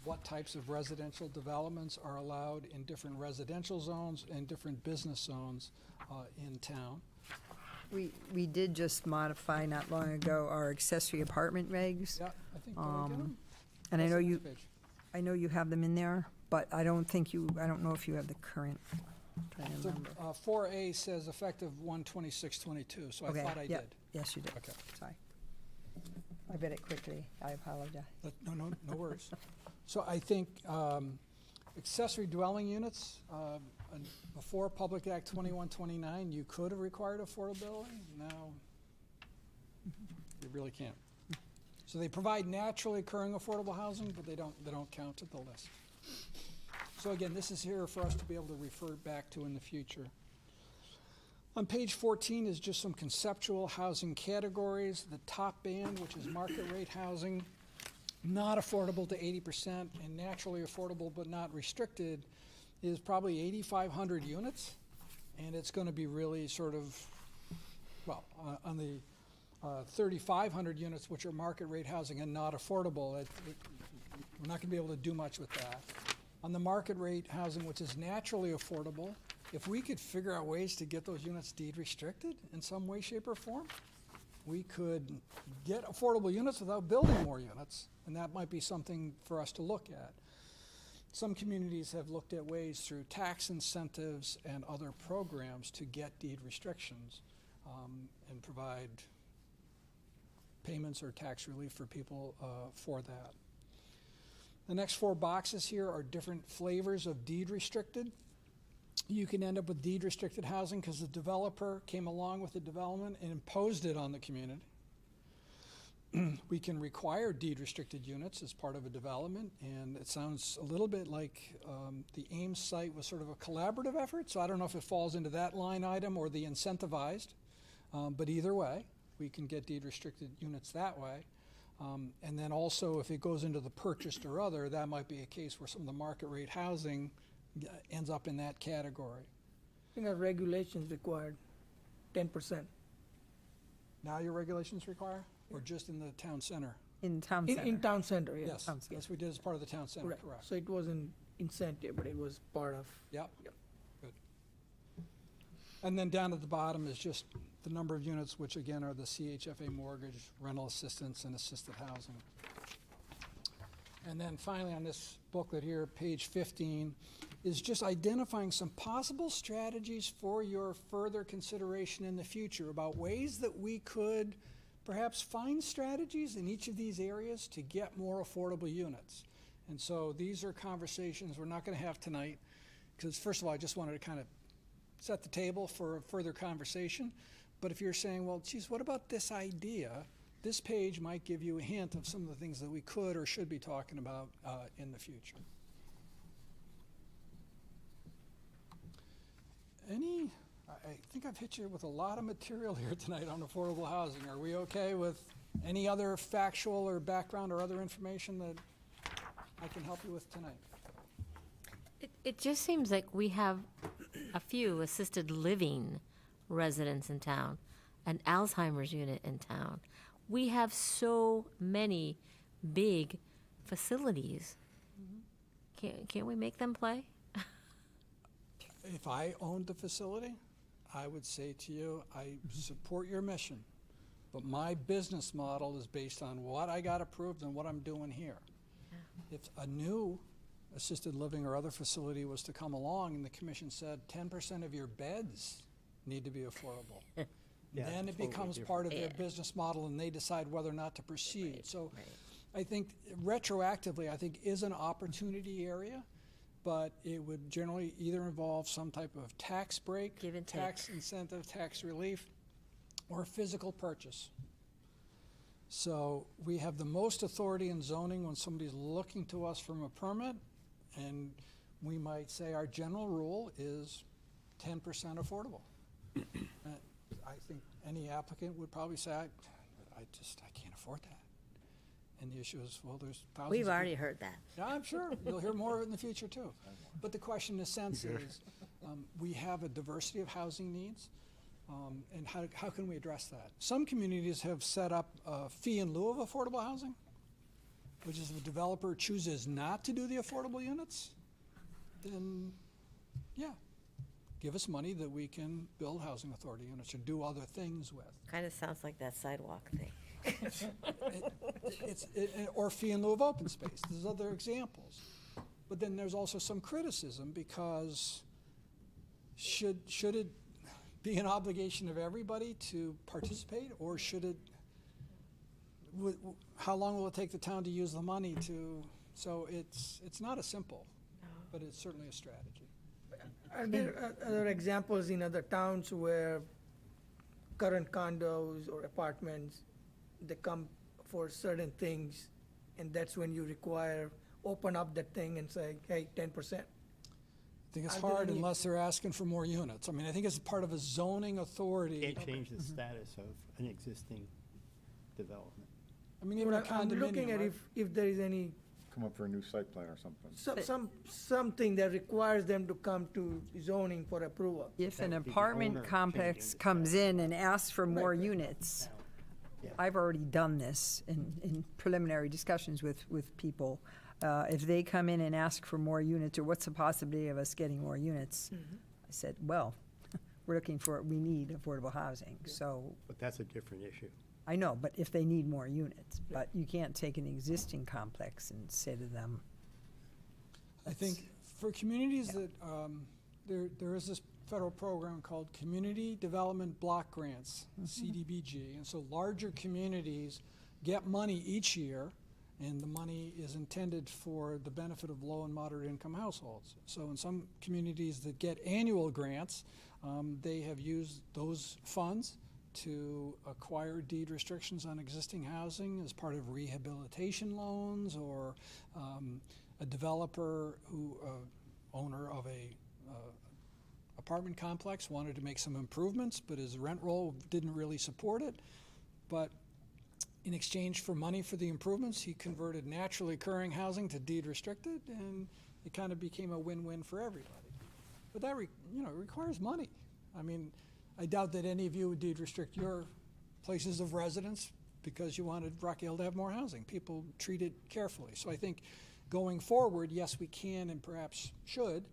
what types of residential developments are allowed in different residential zones and different business zones in town. We did just modify not long ago our accessory apartment regs. Yeah, I think, did I get 'em? And I That's know the you, next page. I know you have them in there, but I don't know if you have the current. I'm trying to So, remember. 4A says effective 1/26/22, so I Okay, thought I yeah. did. Yes, you did. Okay. Sorry. I read it quickly. I apologize. No worries. So I think accessory dwelling units, before Public Act 2129, you could have required affordability. Now, you really can't. So they provide naturally occurring affordable housing, but they don't count at the list. So again, this is here for us to be able to refer back to in the future. On page 14 is just some conceptual housing categories. The top band, which is market rate housing, not affordable to 80%, and naturally affordable but not restricted, is probably 8,500 units. And it's going to be really sort of, well, on the 3,500 units, which are market rate housing and not affordable, we're not going to be able to do much with that. On the market rate housing, which is naturally affordable, if we could figure out ways to get those units deed restricted in some way, shape, or form, we could get affordable units without building more units, and that might be something for us to look at. Some communities have looked at ways through tax incentives and other programs to get deed restrictions and provide payments or tax relief for people for that. The next 4 boxes here are different flavors of deed restricted. You can end up with deed restricted housing because the developer came along with the development and imposed it on the community. We can require deed restricted units as part of a development, and it sounds a little bit like the Ames site was sort of a collaborative effort, so I don't know if it falls into that line item or the incentivized, but either way, we can get deed restricted units that way. And then also if it goes into the purchased or other, that might be a case where some of the market rate housing ends up in that category. I think our regulations required 10%. Now your regulations require, or just in the town center? In town In center. town center, yes. Yes, yes, we did as part of the town center, Correct. correct. So it wasn't incentive, but it was part of. Yep. Yep. Good. And then down at the bottom is just the number of units, which again are the Chfa mortgage, rental assistance, and assisted housing. And then finally on this booklet here, page 15, is just identifying some possible strategies for your further consideration in the future about ways that we could perhaps find strategies in each of these areas to get more affordable units. And so these are conversations we're not going to have tonight, because first of all, I just wanted to kind of set the table for a further conversation. But if you're saying, well, geez, what about this idea? This page might give you a hint of some of the things that we could or should be talking about in the future. I think I've hit you with a lot of material here tonight on affordable housing. Are we okay with any other factual or background or other information that I can help you with tonight? It just seems like we have a few assisted living residents in town, an Alzheimer's unit in town. We have so many big facilities. Can't we make them play? If I owned the facility, I would say to you, I support your mission, but my business model is based on what I got approved and what I'm doing here. If a new assisted living or other facility was to come along and the commission said 10% of your beds need to be affordable, Yeah, then it totally becomes different. part of their Yeah. business model and they decide whether or not to proceed. Right, So right. I think retroactively, I think is an opportunity area, but it would generally either involve some type of tax break, Give and tax incentive, tax relief, or physical purchase. So we have the most authority in zoning when somebody's looking to us from a permit, and we might say our general rule is 10% affordable. I think any applicant would probably say, I can't afford that. And the issue is, well, there's thousands We've of already people. heard that. Yeah, I'm sure. You'll hear more of it in the future, too. But the question, in a sense, is we have a diversity of housing needs, and how can we address that? Some communities have set up a fee in lieu of affordable housing, which is if a developer chooses not to do the affordable units, then, yeah, give us money that we can build housing authority units or do other things with. Kind of sounds like that sidewalk thing. Or fee in lieu of open space. There's other examples. But then there's also some criticism because should it be an obligation of everybody to participate, or should it, how long will it take the town to use the money to, so it's not as simple, but it's certainly a strategy. Are there other examples in other towns where current condos or apartments, they come for certain things, and that's when you open up that thing and say, hey, 10%? I think it's Are there hard any- unless they're asking for more units. I mean, I think it's part of a zoning authority. Can't change the status of an existing development. I mean, even a I'm looking condominium, at right? if there is any, Come up for a new site plan or something. something that requires them to come to zoning for approval. If That an would be the apartment owner complex changing the comes status. in and asks for more Right. units, Yeah. I've already done this in preliminary discussions with people. If they come in and ask for more units, or what's the possibility of us getting more units? I said, well, we need affordable housing, so, But that's a different issue. I know, but if they need more units, but you can't take an existing complex and say to them. I think for communities that, there is this federal program called Community Development Block Grants, CDBG. And so larger communities get money each year, and the money is intended for the benefit of low and moderate income households. So in some communities that get annual grants, they have used those funds to acquire deed restrictions on existing housing as part of rehabilitation loans, or a developer who, owner of a apartment complex, wanted to make some improvements, but his rent roll didn't really support it. But in exchange for money for the improvements, he converted naturally occurring housing to deed restricted, and it kind of became a win-win for everybody. But that requires money. I mean, I doubt that any of you would deed restrict your places of residence because you wanted Rocky Hill to have more housing. People treat it carefully. So I think going forward, yes, we can and perhaps should.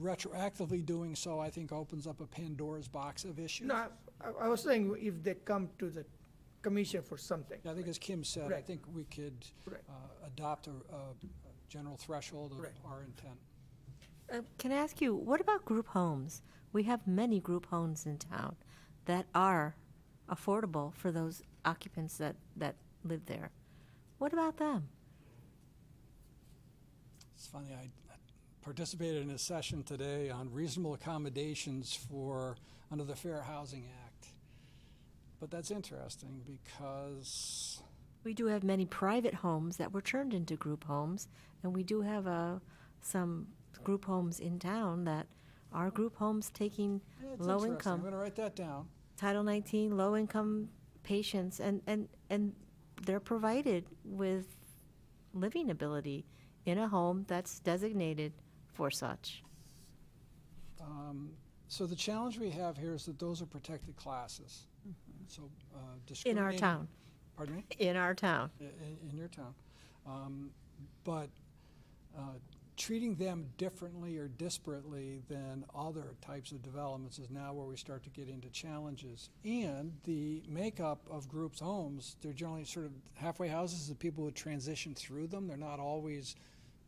Retroactively doing so, I think, opens up a Pandora's box of issues. No, I was saying if they come to the commission for something. I think, as Kim said, I Right. think we could Right. adopt a general threshold of Right. our intent. Can I ask you, what about group homes? We have many group homes in town that are affordable for those occupants that live there. What about them? It's funny, I participated in a session today on reasonable accommodations under the Fair Housing Act. But that's interesting because, We do have many private homes that were turned into group homes, and we do have some group homes in town that are group homes taking it's low interesting. I'm income, going to write that down. Title 19, low income patients, and they're provided with living ability in a home that's designated for such. So the challenge we have here is that those are protected classes. So In our discriminating- town, Pardon me? in our town. In your town. But treating them differently or disparately than other types of developments is now where we start to get into challenges. And the makeup of groups' homes, they're generally sort of halfway houses that people would transition through them. They're not always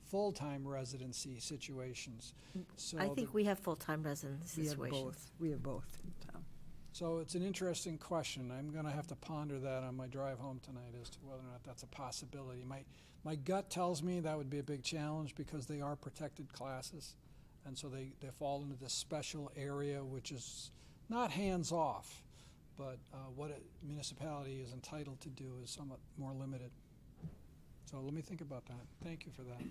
full-time residency situations. So I the- think we have full-time residence We have situations. both. We have both in town. So it's an interesting question. I'm going to have to ponder that on my drive home tonight as to whether or not that's a possibility. My gut tells me that would be a big challenge because they are protected classes. And so they fall into this special area, which is not hands-off, but what a municipality is entitled to do is somewhat more limited. So let me think about that. Thank you for that.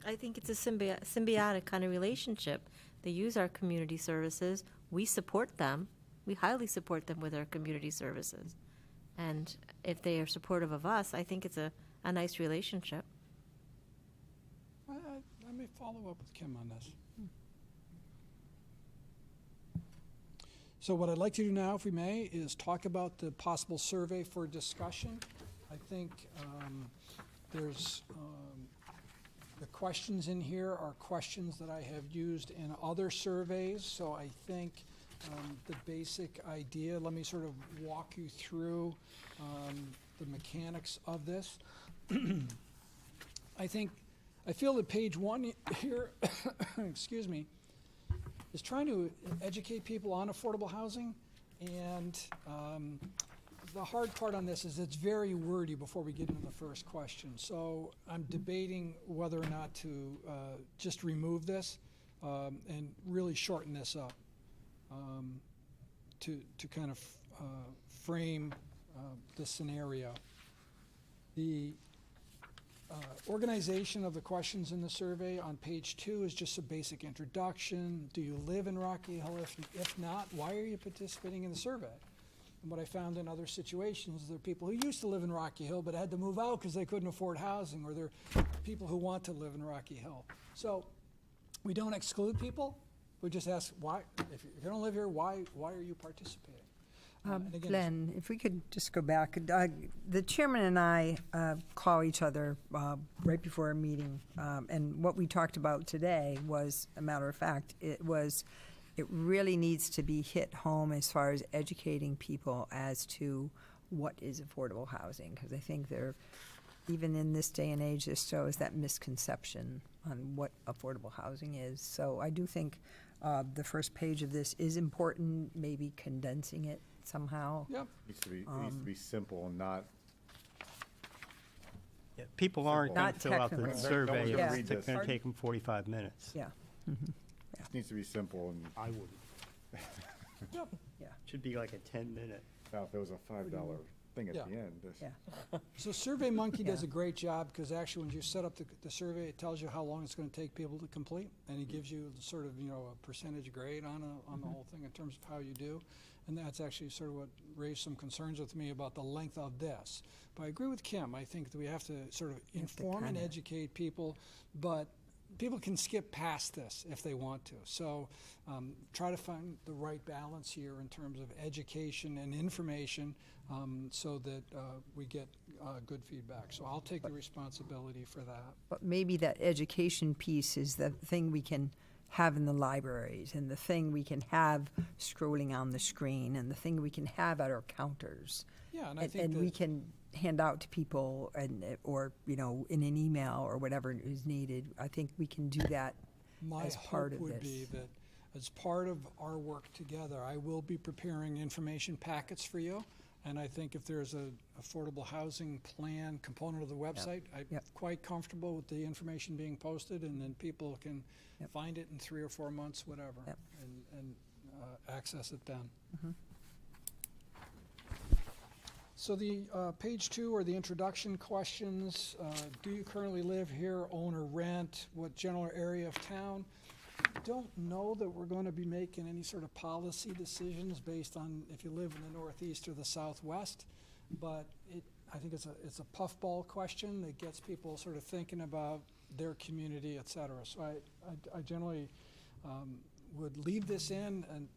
I think it's a symbiotic kind of relationship. They use our community services. We support them. We highly support them with our community services. And if they are supportive of us, I think it's a nice relationship. I may follow up with Kim on this. So what I'd like to do now, if we may, is talk about the possible survey for discussion. I think there's the questions in here are questions that I have used in other surveys, so I think the basic idea, let me sort of walk you through the mechanics of this. I feel that page 1 here, excuse me, is trying to educate people on affordable housing, and the hard part on this is it's very wordy before we get into the first question. So I'm debating whether or not to just remove this and really shorten this up to kind of frame the scenario. The organization of the questions in the survey on page 2 is just a basic introduction. Do you live in Rocky Hill? If not, why are you participating in the survey? And what I found in other situations, there are people who used to live in Rocky Hill but had to move out because they couldn't afford housing, or there are people who want to live in Rocky Hill. So we don't exclude people. We just ask why. If you don't live here, why are you participating? And again, Glenn, if we could just go back, the chairman and I call each other right before a meeting, and what we talked about today was, a matter of fact, it was it really needs to be hit home as far as educating people as to what is affordable housing, because I think even in this day and age, there still is that misconception on what affordable housing is. So I do think the first page of this is important, maybe condensing it somehow. Yep. Needs to be simple and not. Yeah, people aren't going Not to fill out the technical. No one's survey. gonna Yeah. read It's this. going to take them 45 minutes. Yeah, It needs to be simple, and I wouldn't. Yep. Should be like a 10-minute. now if it was a $5 thing at Yeah. the end. this- yeah. So SurveyMonkey does Yeah. a great job, because actually when you set up the survey, it tells you how long it's gonna take people to complete, and it gives you sort of, a percentage grade on the whole thing in terms of how you do. And that's actually sort of what raised some concerns with me about the length of this. But I agree with Kim, I think that we have to sort of You have to inform and kinda- educate people, but people can skip past this if they want to. So try to find the right balance here in terms of education and information, so that we get good feedback. So I'll take the responsibility for that. But maybe that education piece is the thing we can have in the libraries, and the thing we can have scrolling on the screen, and the thing we can have at our counters. Yeah, and I And, think and that. we can hand out to people, or, in an email or whatever is needed. I think we can do that My as part hope of would be this. that as part of our work together, I will be preparing information packets for you. And I think if there's a affordable housing plan component of the website, I'm Yep. quite comfortable with the information being posted, and then people can Yep. find it in 3 or 4 months, whatever, Yep. and access it then. Mm-hmm. So the page 2 are the introduction questions. Do you currently live here, own or rent? What general area of town? Don't know that we're going to be making any sort of policy decisions based on if you live in the Northeast or the Southwest, but I think it's a puffball question that gets people sort of thinking about their community, et cetera. So I generally would leave this in, and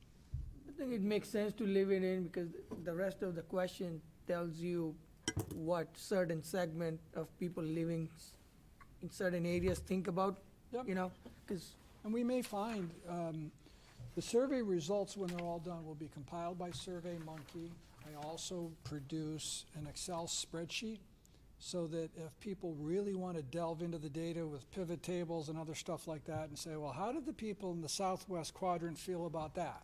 I think it makes sense to leave it in, because the rest of the question tells you what certain segment of people living in certain areas think about, Yep. because And we may find, the survey results, when they're all done, will be compiled by SurveyMonkey. I also produce an Excel spreadsheet, so that if people really want to delve into the data with pivot tables and other stuff like that, and say, well, how did the people in the southwest quadrant feel about that?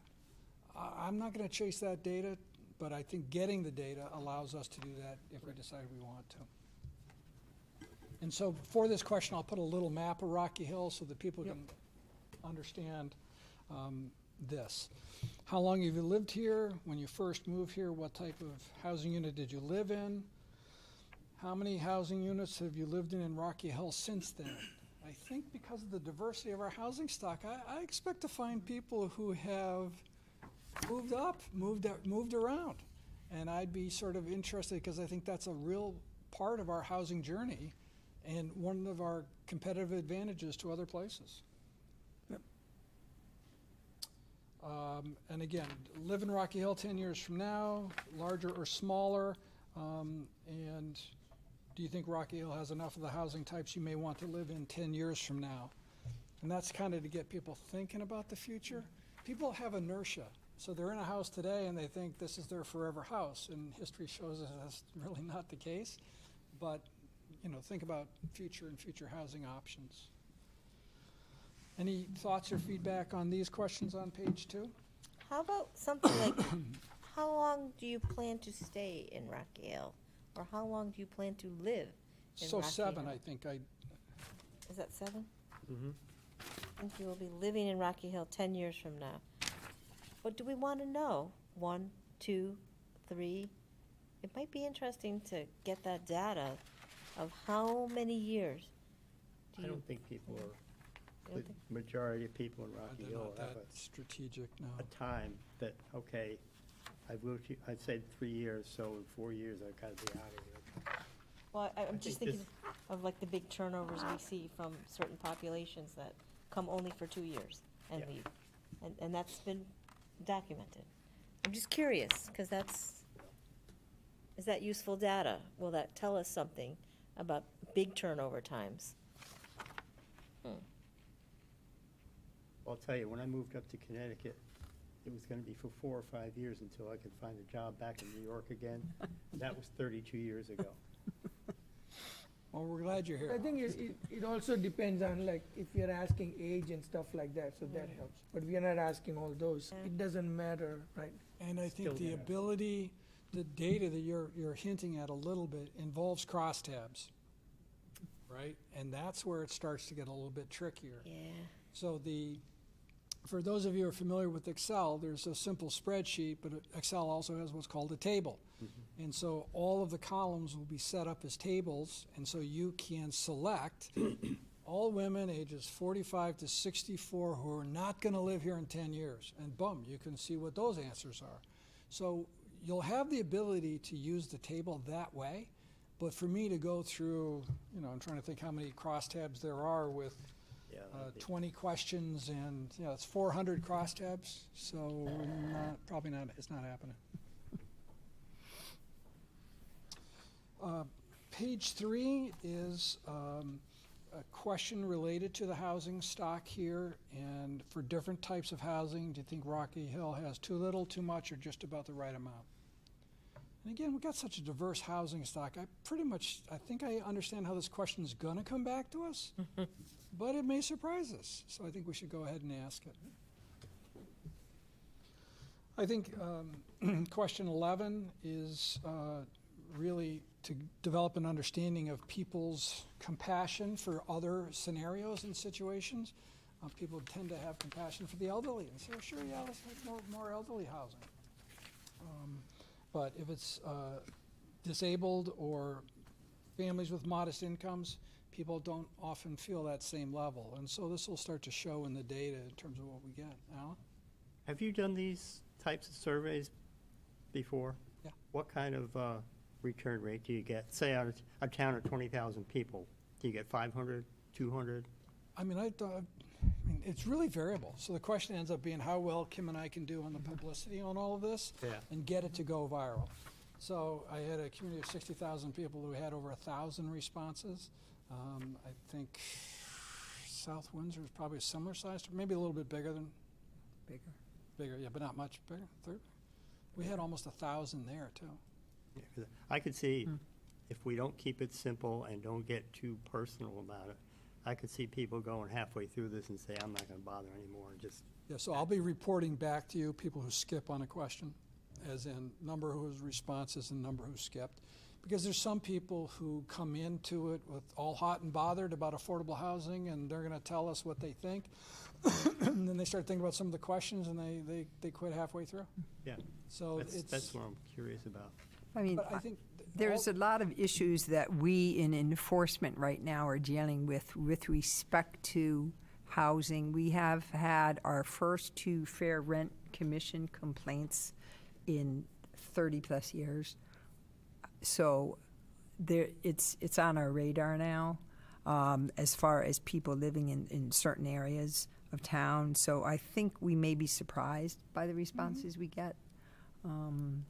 I'm not going to chase that data, but I think getting the data allows us to do that if we decide we want to. And so for this question, I'll put a little map of Rocky Hill so that people can understand this. How long have you lived here? When you first moved here, what type of housing unit did you live in? How many housing units have you lived in Rocky Hill since then? I think because of the diversity of our housing stock, I expect to find people who have moved up, moved around. And I'd be sort of interested, because I think that's a real part of our housing journey and one of our competitive advantages to other places. And again, live in Rocky Hill 10 years from now, larger or smaller, and do you think Rocky Hill has enough of the housing types you may want to live in 10 years from now? And that's kind of to get people thinking about the future. People have inertia. So they're in a house today and they think this is their forever house, and history shows us that's really not the case. But, think about future and future housing options. Any thoughts or feedback on these questions on page 2? How about something like, how long do you plan to stay in Rocky Hill? Or how long do you plan to live in So Rocky 7, Hill? I think Is that 7? Mm-hmm. I think you will be living in Rocky Hill 10 years from now. What do we want to know? 1, 2, 3? It might be interesting to get that data of how many years. I don't think people You the don't think- majority of people in Rocky they're Hill not have that strategic, no. a time that, okay, I've lived here, I'd say 3 years, so in 4 years I've got to be out of here. Well, I'm just think thinking of like the big turnovers we see from certain populations that come only for 2 years and Yeah. leave. And that's been documented. I'm just curious, because is that useful data? Will that tell us something about big turnover times? I'll tell you, when I moved up to Connecticut, it was gonna be for 4 or 5 years until I could find a job back in New York again. That was 32 years ago. Well, we're glad you're I here. think it also depends on, like, if you're asking age and stuff like that, so that helps. But we are not asking all those. It doesn't matter, right? And I think Still the there. ability, the data that you're hinting at a little bit involves crosstabs, right? And that's where it starts to get a little bit trickier. Yeah. So for those of you who are familiar with Excel, there's a simple spreadsheet, but Excel also has what's called a table. And so all of the columns will be set up as tables, and so you can select all women ages 45 to 64 who are not going to live here in 10 years. And boom, you can see what those answers are. So you'll have the ability to use the table that way, but for me to go through, I'm trying to think how many crosstabs there are with Yeah, 20 questions, and, it's 400 crosstabs, so it's not happening. Page 3 is a question related to the housing stock here, and for different types of housing, do you think Rocky Hill has too little, too much, or just about the right amount? And again, we've got such a diverse housing stock. I think I understand how this question is going to come back to us, but it may surprise us. So I think we should go ahead and ask it. I think question 11 is really to develop an understanding of people's compassion for other scenarios and situations. People tend to have compassion for the elderly and say, oh, sure, yeah, let's have more elderly housing. But if it's disabled or families with modest incomes, people don't often feel that same level. And so this will start to show in the data in terms of what we get. Alan? Have you done these types of surveys before? Yeah. What kind of return rate do you get? Say out of a town of 20,000 people, do you get 500, 200? I mean, it's really variable. So the question ends up being how well Kim and I can do on the publicity on all of this Yeah. and get it to go viral. So I had a community of 60,000 people who had over 1,000 responses. I think South Windsor is probably a similar size, maybe a little bit bigger than. Bigger, yeah, but not much bigger. We had almost 1,000 there too. Yeah, 'cause I could see if we don't keep it simple and don't get too personal about it, I could see people going halfway through this and say, I'm not going to bother anymore, and just, Yeah, so I'll be reporting back to you people who skip on a question, as in number whose responses and number who skipped. Because there's some people who come into it with all hot and bothered about affordable housing, and they're going to tell us what they think. And then they start thinking about some of the questions, and they quit halfway through. yeah, So that's what I'm curious about. I mean, But I think there's a lot of issues that we in enforcement right now are dealing with respect to housing. We have had our first 2 Fair Rent Commission complaints in 30-plus years. So it's on our radar now, as far as people living in certain areas of town. So I think we may be surprised by the responses we get. and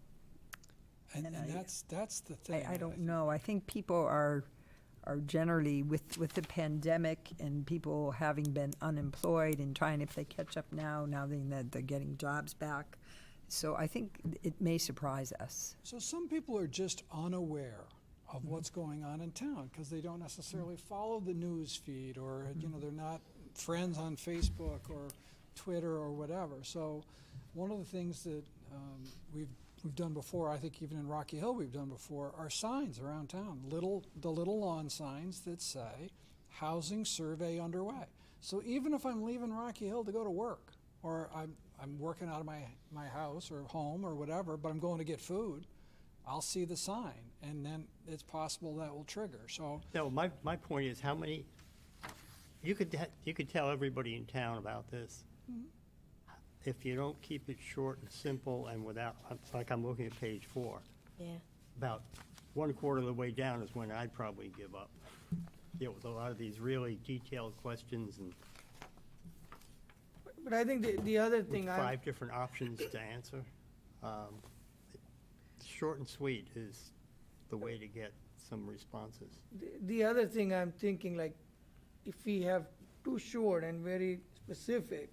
that's the thing. I don't know. I think people are generally with the pandemic and people having been unemployed and trying, if they catch up now that they're getting jobs back. So I think it may surprise us. So some people are just unaware of what's going on in town because they don't necessarily follow the news feed, or they're not friends on Facebook or Twitter or whatever. So one of the things that we've done before, I think even in Rocky Hill we've done before, are signs around town, the little lawn signs that say housing survey underway. So even if I'm leaving Rocky Hill to go to work, or I'm working out of my house or home or whatever, but I'm going to get food, I'll see the sign, and then it's possible that will trigger. So No, my point is how many, you could tell everybody in town about this. If you don't keep it short and simple and without, like I'm looking at page 4, Yeah. about 1/4 of the way down is when I'd probably give up. With a lot of these really detailed questions and But I think the other with thing 5 different options to answer. Short and sweet is the way to get some responses. the other thing I'm thinking, like, if we have too short and very specific,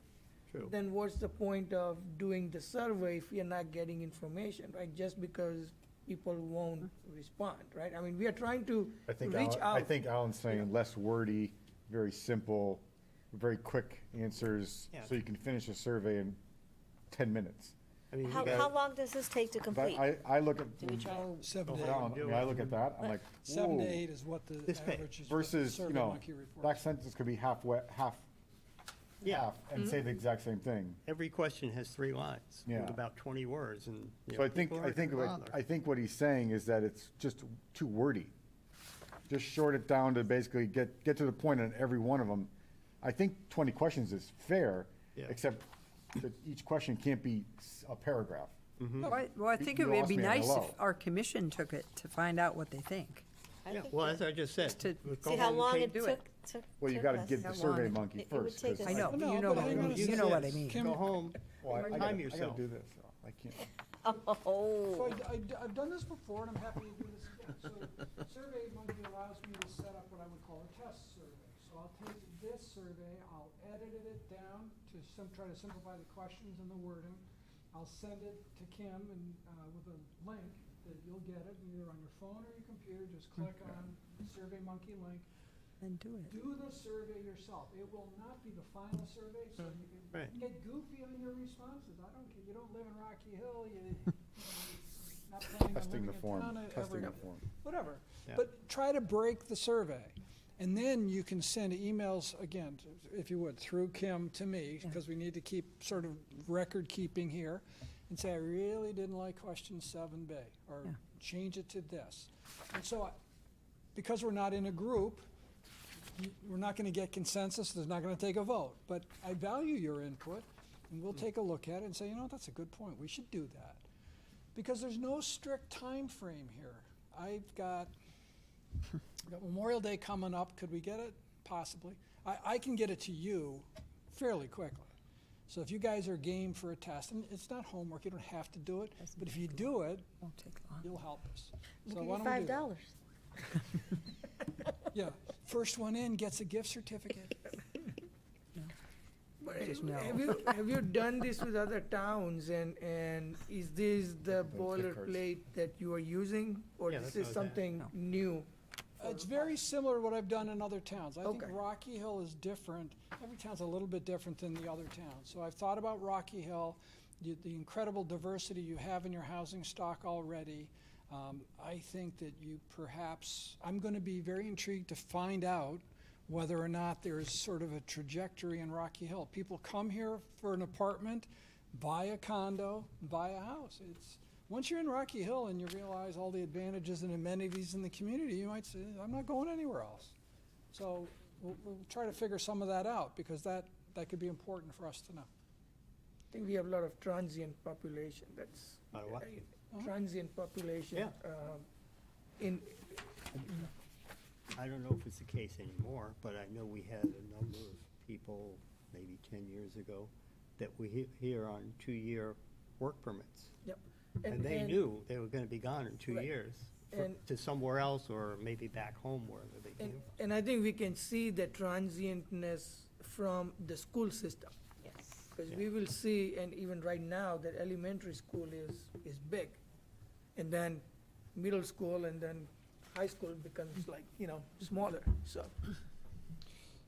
True. then what's the point of doing the survey if you're not getting information, right? Just because people won't respond, right? I mean, we are trying to reach out. I think Alan's saying less wordy, very simple, very quick answers, Yeah. so you can finish a survey in 10 minutes. I mean, you How got, long does this take to But complete? I look at, Do we try? 7 to Oh, 8. Alan, I mean, I look at that, I'm like, 7 to whoa. 8 is what the This page. average is. for the Versus, you Survey know, Monkey report. that sentence could be half wet, half, yeah, and say the exact same thing. every question has 3 lines with Yeah. about 20 words, and, you So know, I think, people aren't gonna bother. I think what he's saying is that it's just too wordy. Just short it down to basically get to the point on every one of them. I think 20 questions is fair, Yeah. except that each question can't be a paragraph. Well, I think it You would lost be me on nice hello. if our commission took it to find out what they think. I Yeah, think well, that- as I just said. to we'll go See how home and long take- it do took. Well, you took gotta us. get the How survey long? monkey It would first. take 'cause us I know, Well, no, you know but what I hang on mean, a you know what I second. mean. Kim, Go home, Well, I time gotta yourself. do this, so I can't. Oh. So I've done this before, and I'm happy to do this again. So Survey Monkey allows me to set up what I would call a test survey. So I'll take this survey, I'll edit it down to try to simplify the questions and the wording. I'll send it to Kim and, with a link that you'll get it either on your phone or your computer. Just click on the Survey Monkey link. Then do it. Do the survey yourself. It will not be the final survey, so you can Right. get goofy on your responses. I don't care, you don't live in Rocky Hill, you're not planning on Testing living the in form, town testing every, the form. whatever. Yeah. But try to break the survey. And then you can send emails, again, if you would, through Kim to me, because we need to keep sort of record keeping here, and say, I really didn't like question 7B, or Yeah. change it to this. And so, because we're not in a group, we're not gonna get consensus, there's not gonna take a vote. But I value your input, and we'll take a look at it and say, you know, that's a good point, we should do that. Because there's no strict time frame here. I've got Memorial Day coming up, could we get it? Possibly. I can get it to you fairly quickly. So if you guys are game for a test, and it's not homework, you don't have to do it, but if you do it, Won't take long. you'll help us. So We'll why give don't you we do that? $5. Yeah, first one in gets a gift certificate. But Just no. have you done this with other towns, and is this the boilerplate that you are using? Or Yeah, this that's is what I was something No. new? It's very similar to what I've done in other towns. I think Okay. Rocky Hill is different. Every town's a little bit different than the other towns. So I've thought about Rocky Hill, the incredible diversity you have in your housing stock already. I think that you perhaps, I'm going to be very intrigued to find out whether or not there's sort of a trajectory in Rocky Hill. People come here for an apartment, buy a condo, buy a house. Once you're in Rocky Hill and you realize all the advantages and amenities in the community, you might say, I'm not going anywhere else. So we'll try to figure some of that out, because that could be important for us to know. I think we have a lot of transient population, that's. Lot of what? Transient population. Yeah. In, I don't know if it's the case anymore, but I know we had a number of people, maybe 10 years ago, that were here on 2-year work permits. yep. And they knew they were gonna be gone in 2 Right. years And- to somewhere else, or maybe back home wherever they came from. And I think we can see the transientness from the school system. Yes. Because we will see, and even right now, that elementary school is big. And then middle school and then high school becomes like, smaller, so.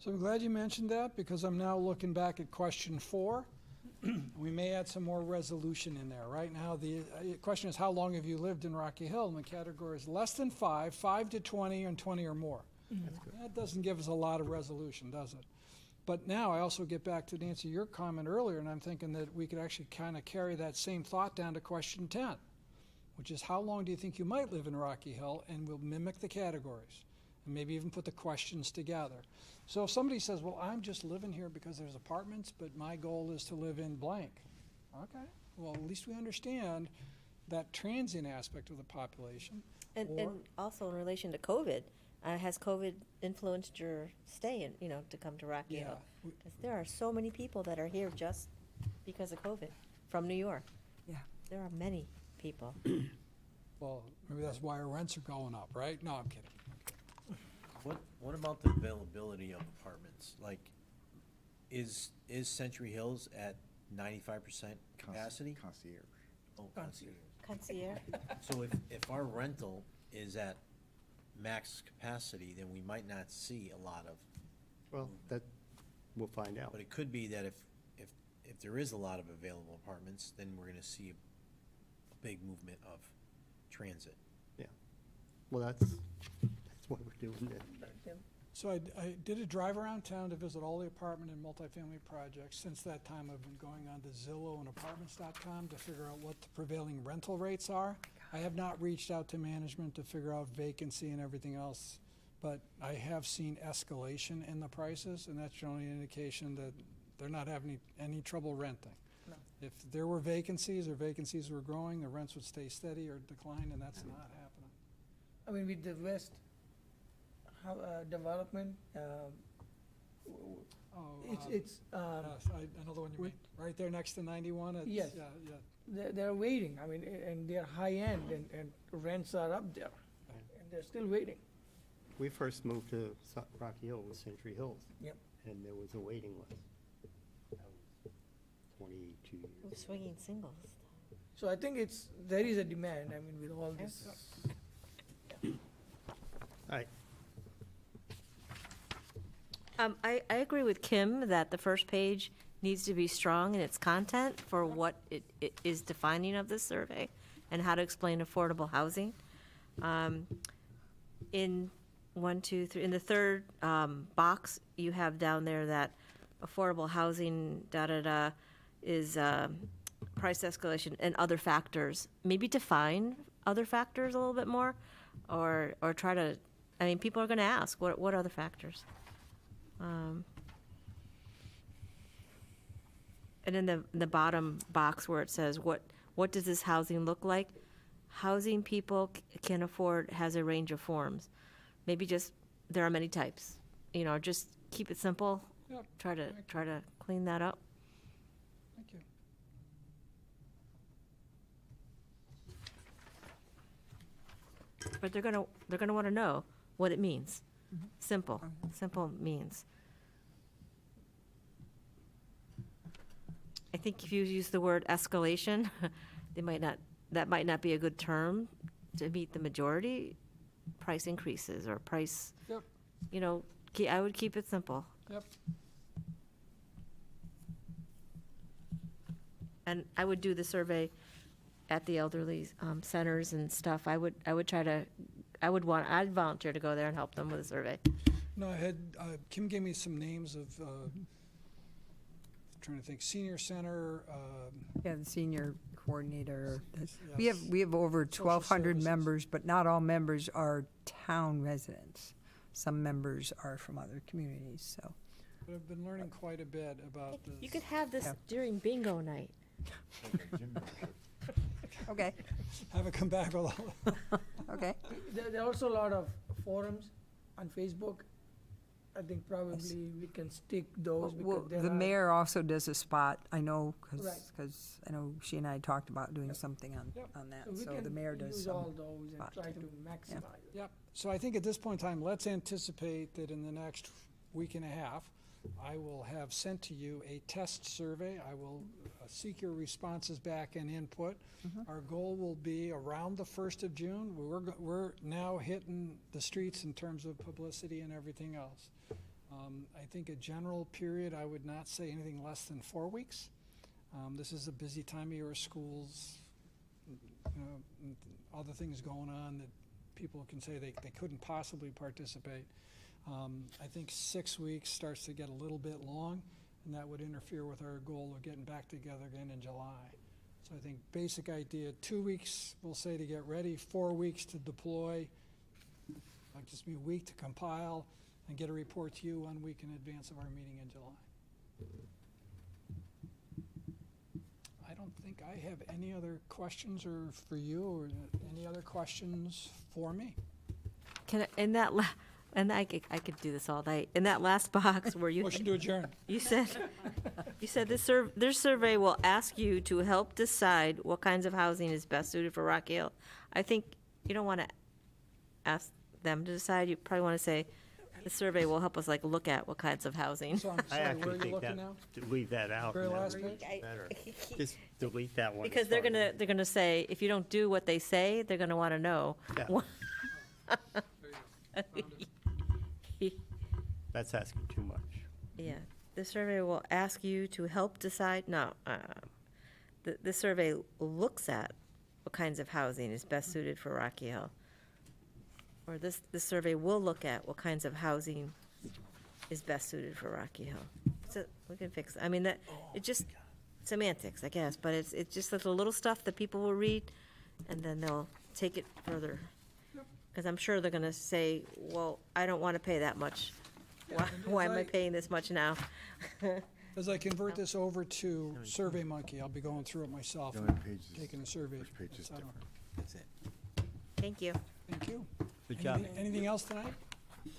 So I'm glad you mentioned that, because I'm now looking back at question 4. We may add some more resolution in there. Right now, the question is, how long have you lived in Rocky Hill? And the category is less than 5, 5 to 20, and 20 or more. That doesn't give us a lot of resolution, does it? But now I also get back to Nancy, your comment earlier, and I'm thinking that we could actually kind of carry that same thought down to question 10, which is, how long do you think you might live in Rocky Hill? And we'll mimic the categories, and maybe even put the questions together. So if somebody says, well, I'm just living here because there's apartments, but my goal is to live in blank. Okay, well, at least we understand that transient aspect of the population. And Or- also in relation to COVID, has COVID influenced your stay in, to come to Rocky Yeah, Hill? 'Cause there are so many people that are here just because of COVID from New York. Yeah. There are many people. well, maybe that's why our rents are going up, right? No, I'm kidding. What about the availability of apartments? Like, Is Century Hills at 95% capacity? Concierge. Oh, concierge. Concierge? So if our rental is at max capacity, then we might not see a lot of, Well, that, we'll find out. but it could be that if there is a lot of available apartments, then we're gonna see a big movement of transit. Yeah. Well, that's why we're doing it. So I did a drive around town to visit all the apartment and multifamily projects. Since that time, I've been going on to Zillow and Apartments.com to figure out what the prevailing rental rates are. I have not reached out to management to figure out vacancy and everything else, but I have seen escalation in the prices, and that's generally an indication that they're not having any trouble renting. No. If there were vacancies or vacancies were growing, the rents would stay steady or decline, and that's not happening. I mean, with the West development, it's, Yes, I know the one you mean, right there next to 91. It's- Yes. Yeah, yeah. they're waiting, I mean, and they're high-end, and rents are up there, and they're still waiting. We first moved to Rocky Hill with Century Hills. Yep. And there was a waiting list. That was 22 years ago. Swinging singles. So I think there is a demand, I mean, with all this. All right. I agree with Kim that the first page needs to be strong in its content for what it is defining of this survey and how to explain affordable housing. In 1, 2, 3, in the third box, you have down there that affordable housing, is price escalation and other factors. Maybe define other factors a little bit more, or try to, I mean, people are gonna ask, what other factors? And in the bottom box where it says, what does this housing look like? Housing people can afford has a range of forms. Maybe just, there are many types, just keep it simple. Yep. Try to clean that up. Thank you. But they're gonna wanna know what it means. Simple means. I think if you use the word escalation, that might not be a good term to meet the majority. Price increases or price, Yep. I would keep it simple. Yep. And I would do the survey at the elderly centers and stuff. I'd volunteer to go there and help them with a survey. No, I had, Kim gave me some names of, trying to think, senior center, Yeah, the senior coordinator. Yes. We have over Social 1,200 services. members, but not all members are town residents. Some members are from other communities, so. but I've been learning quite a bit about this. You could have this Yeah. during bingo night. Okay, Have it come back with all. okay. There are also a lot of forums on Facebook. I think probably we can stick those Well, because there the are. mayor also does a spot, I know, Right. because I know she and I talked about doing something on Yep. that, we so the can mayor does use some. all those and spot try too. to maximize it. Yep. So I think at this point in time, let's anticipate that in the next week and a half, I will have sent to you a test survey. I will seek your responses back and input. Our goal will be around the 1st of June. We're now hitting the streets in terms of publicity and everything else. I think a general period, I would not say anything less than 4 weeks. This is a busy time of year, schools, and other things going on that people can say they couldn't possibly participate. I think 6 weeks starts to get a little bit long, and that would interfere with our goal of getting back together again in July. So I think basic idea, 2 weeks, we'll say, to get ready, 4 weeks to deploy, like just be a week to compile, and get a report to you 1 week in advance of our meeting in July. I don't think I have any other questions or for you, or any other questions for me. And I could do this all night. In that last box where you Motion to adjourn. you said this survey will ask you to help decide what kinds of housing is best suited for Rock Hill. I think you don't want to ask them to decide. You probably want to say, The survey will help us like look at what kinds of housing. So I'm I sorry, where actually are you think looking that, now? leave that out. Very and that last would be page? better. Just delete that one. to Because start with. they're gonna say, if you don't do what they say, they're gonna wanna know. Yeah. what- That's asking too much. Yeah, the survey will ask you to help decide, no, the survey looks at what kinds of housing is best suited for Rocky Hill. Or this survey will look at what kinds of housing is best suited for Rocky Hill. So, we can fix, I mean, it just, semantics, I guess, but it's just the little stuff that people will read, and then they'll take it further. Because I'm sure they're gonna say, well, I don't wanna pay that much. Why am I paying this much now? As I convert this over to SurveyMonkey, I'll be going through it myself, The and only page is- taking a survey. First page is I don't- different. That's it. Thank you. Thank you. Good job. Anything else tonight? I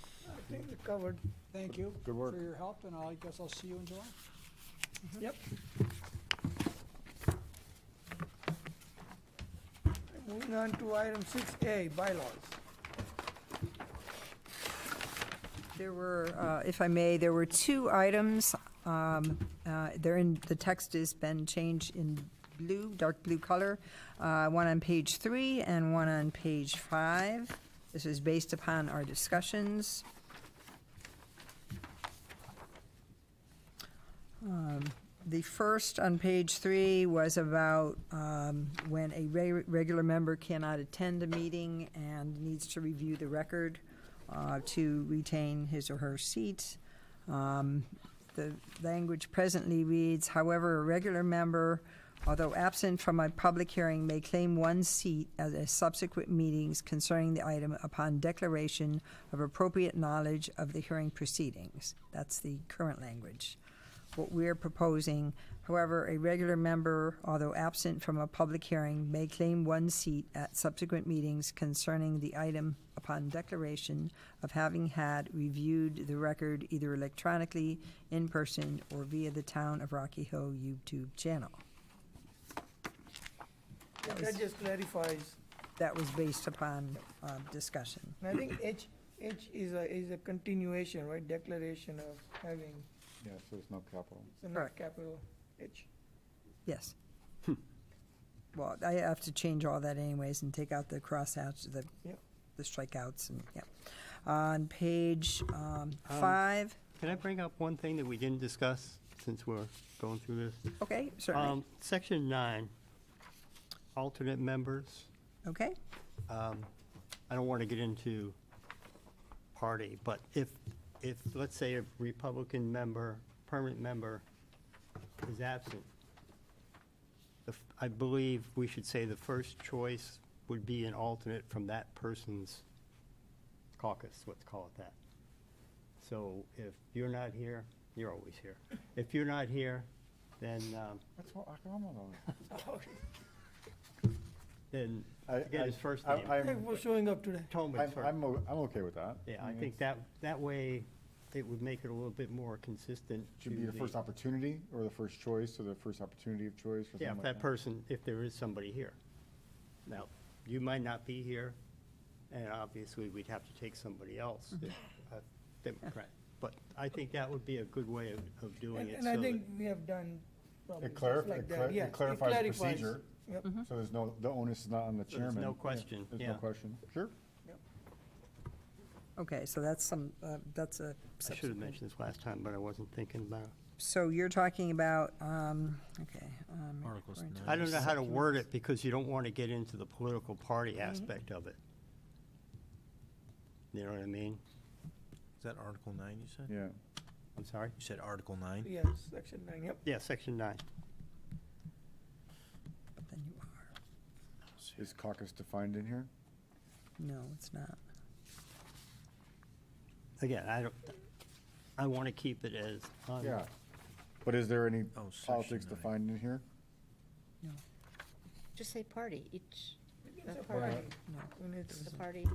think we covered. Thank you. Good work. For your help, and I guess I'll see you in July. Yep. Moving on to item 6A, bylaws. There were, if I may, there were two items. They're in, the text has been changed in blue, dark blue color. One on page 3 and one on page 5. This is based upon our discussions. The first on page 3 was about when a regular member cannot attend a meeting and needs to review the record to retain his or her seat. The language presently reads, however, a regular member, although absent from a public hearing, may claim one seat at a subsequent meetings concerning the item upon declaration of appropriate knowledge of the hearing proceedings. That's the current language. What we're proposing, however, a regular member, although absent from a public hearing, may claim one seat at subsequent meetings concerning the item upon declaration of having had reviewed the record either electronically, in person, or via the Town of Rocky Hill YouTube channel. That just clarifies. That was based upon discussion. And I think H is a continuation, right? Declaration of having, Yeah, so there's no capital. so not Correct. capital H. Yes. Well, I have to change all that anyways and take out the crossouts, Yep. the strikeouts, and, yeah. On page 5, Can I bring up one thing that we didn't discuss since we're going through this? okay, certainly, Section 9, alternate members. okay? I don't want to get into party, but if, let's say, a Republican member, permanent member is absent, I believe we should say the first choice would be an alternate from that person's caucus, let's call it that. So if you're not here, you're always here. If you're not here, then, That's what, I'm on. then forget his first name. Thanks for showing up today. Tolman's first. I'm okay with that. Yeah, I mean, think that way, it would make it a little bit more consistent. Should be to the first opportunity, or the first choice, or the first opportunity of choice, or something Yeah, like if that person, if there is somebody here. Now, you might not be here, and obviously, we'd have to take somebody else, if a Democrat. But I think that would be a good way of doing it. And I so think we have done probably It just clarifies, like that. Yeah, it clarifies the procedure, Yep. so there's no, the onus is not on the So there's chairman. no Yeah, question, There's yeah. no question. Sure. Okay, so that's that's a. I should have subsequent- mentioned this last time, but I wasn't thinking about it. So you're talking about, okay. Articles according to 9. I don't know how to Subcommittee. word it, because you don't want to get into the political party aspect of it. You know what I mean? Is that Article 9 you said? Yeah. I'm sorry? You said Article 9? Yes, section 9, yep. Yeah, Section 9. But then you are. Is caucus defined in here? No, it's not. Again, I want to keep it as. Yeah. But is there any Oh, Section politics 9. defined in here? Just say party, each, It's a party. party. When it's the party.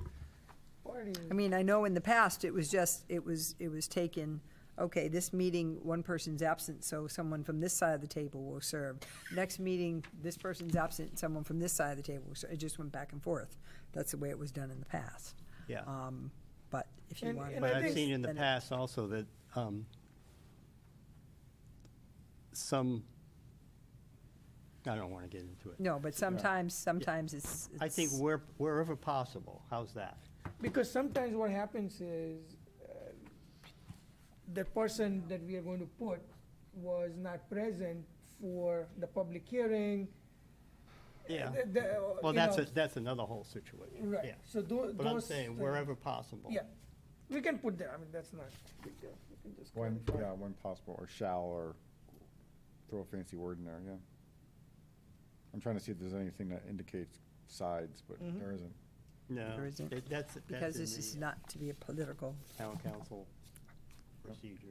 party. I mean, I know in the past, it was just, it was taken, okay, this meeting, one person's absent, so someone from this side of the table will serve. Next meeting, this person's absent, someone from this side of the table will serve. It just went back and forth. That's the way it was done in the past. Yeah. but if you And- want. and But I I've think- seen in the then it- past also that some, I don't want to get into it. No, but sometimes it's. I think it's- wherever possible, how's that? Because sometimes what happens is, the person that we are going to put was not present for the public hearing. Yeah. You Well, know, that's another whole situation. Right, Yeah. so those. But I'm saying wherever possible. Yeah, we can put that, I mean, that's not a big deal, we can just When, clarify. yeah, when possible, or shall, or throw a fancy word in there, yeah. I'm trying to see if there's anything that indicates sides, but Mhm. there isn't. No, There isn't. that's Because in this is the not to be a political. town council procedure.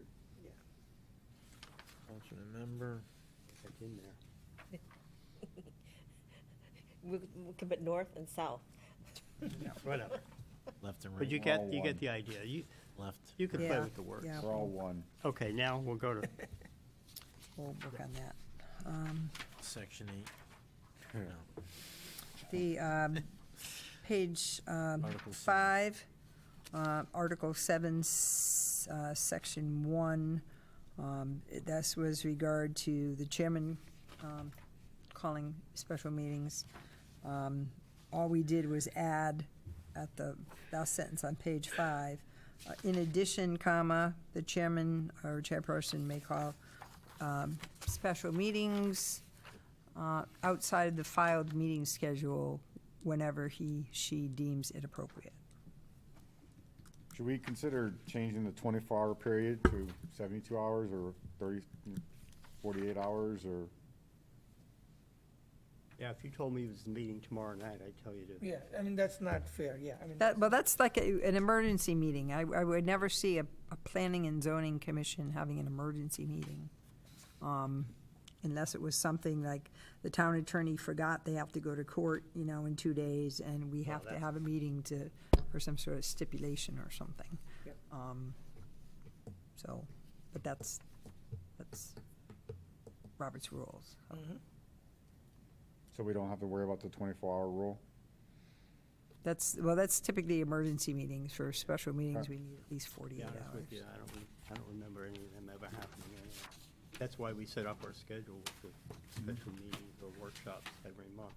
Alternate member. It's in there. We can put north and south. Whatever. Left and right. But you All get one. the idea. Left. You can play Yeah, with the words. yeah. We're all one. Okay, now we'll go to, We'll work on that. Section 8. No. The page Article 5, Article 7, Section 1. This was regard to the chairman calling special meetings. All we did was add at the last sentence on page 5, in addition, comma, the chairman or chairperson may call special meetings outside of the filed meeting schedule whenever she deems it appropriate. Should we consider changing the 24-hour period to 72 hours or 48 hours, or? yeah, if you told me it was a meeting tomorrow night, I'd tell you to. Yeah, I mean, that's not fair, yeah, I mean. Well, that's like an emergency meeting. I would never see a planning and zoning commission having an emergency meeting. Unless it was something like the town attorney forgot they have to go to court, in 2 days, and we have to that's- have a meeting for some sort of stipulation or something. Yep. So, but that's Robert's rules. Mhm. So we don't have to worry about the 24-hour rule? That's typically emergency meetings. For special meetings, Okay. we need at least 48 Yeah, that's hours. with you. I don't remember any of them ever happening anyway. That's why we set up our schedule with the special meetings or workshops every month,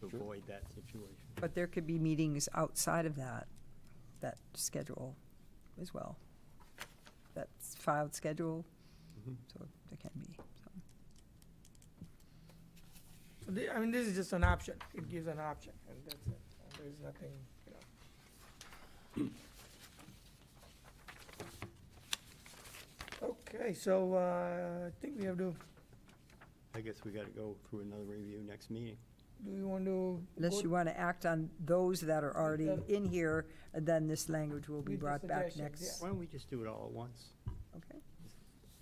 to Sure. avoid that situation. But there could be meetings outside of that schedule as well. That's filed schedule, Mhm. so there can be. So. So I mean, this is just an option, it gives an option, and that's it, there's nothing, Okay, so, I think we have to, I guess we gotta go through another review next meeting. do we want to? Unless go you want to act on those that are already Okay. in here, and then this language will be With the brought back suggestions, next. Why don't we just do it all at once? Okay.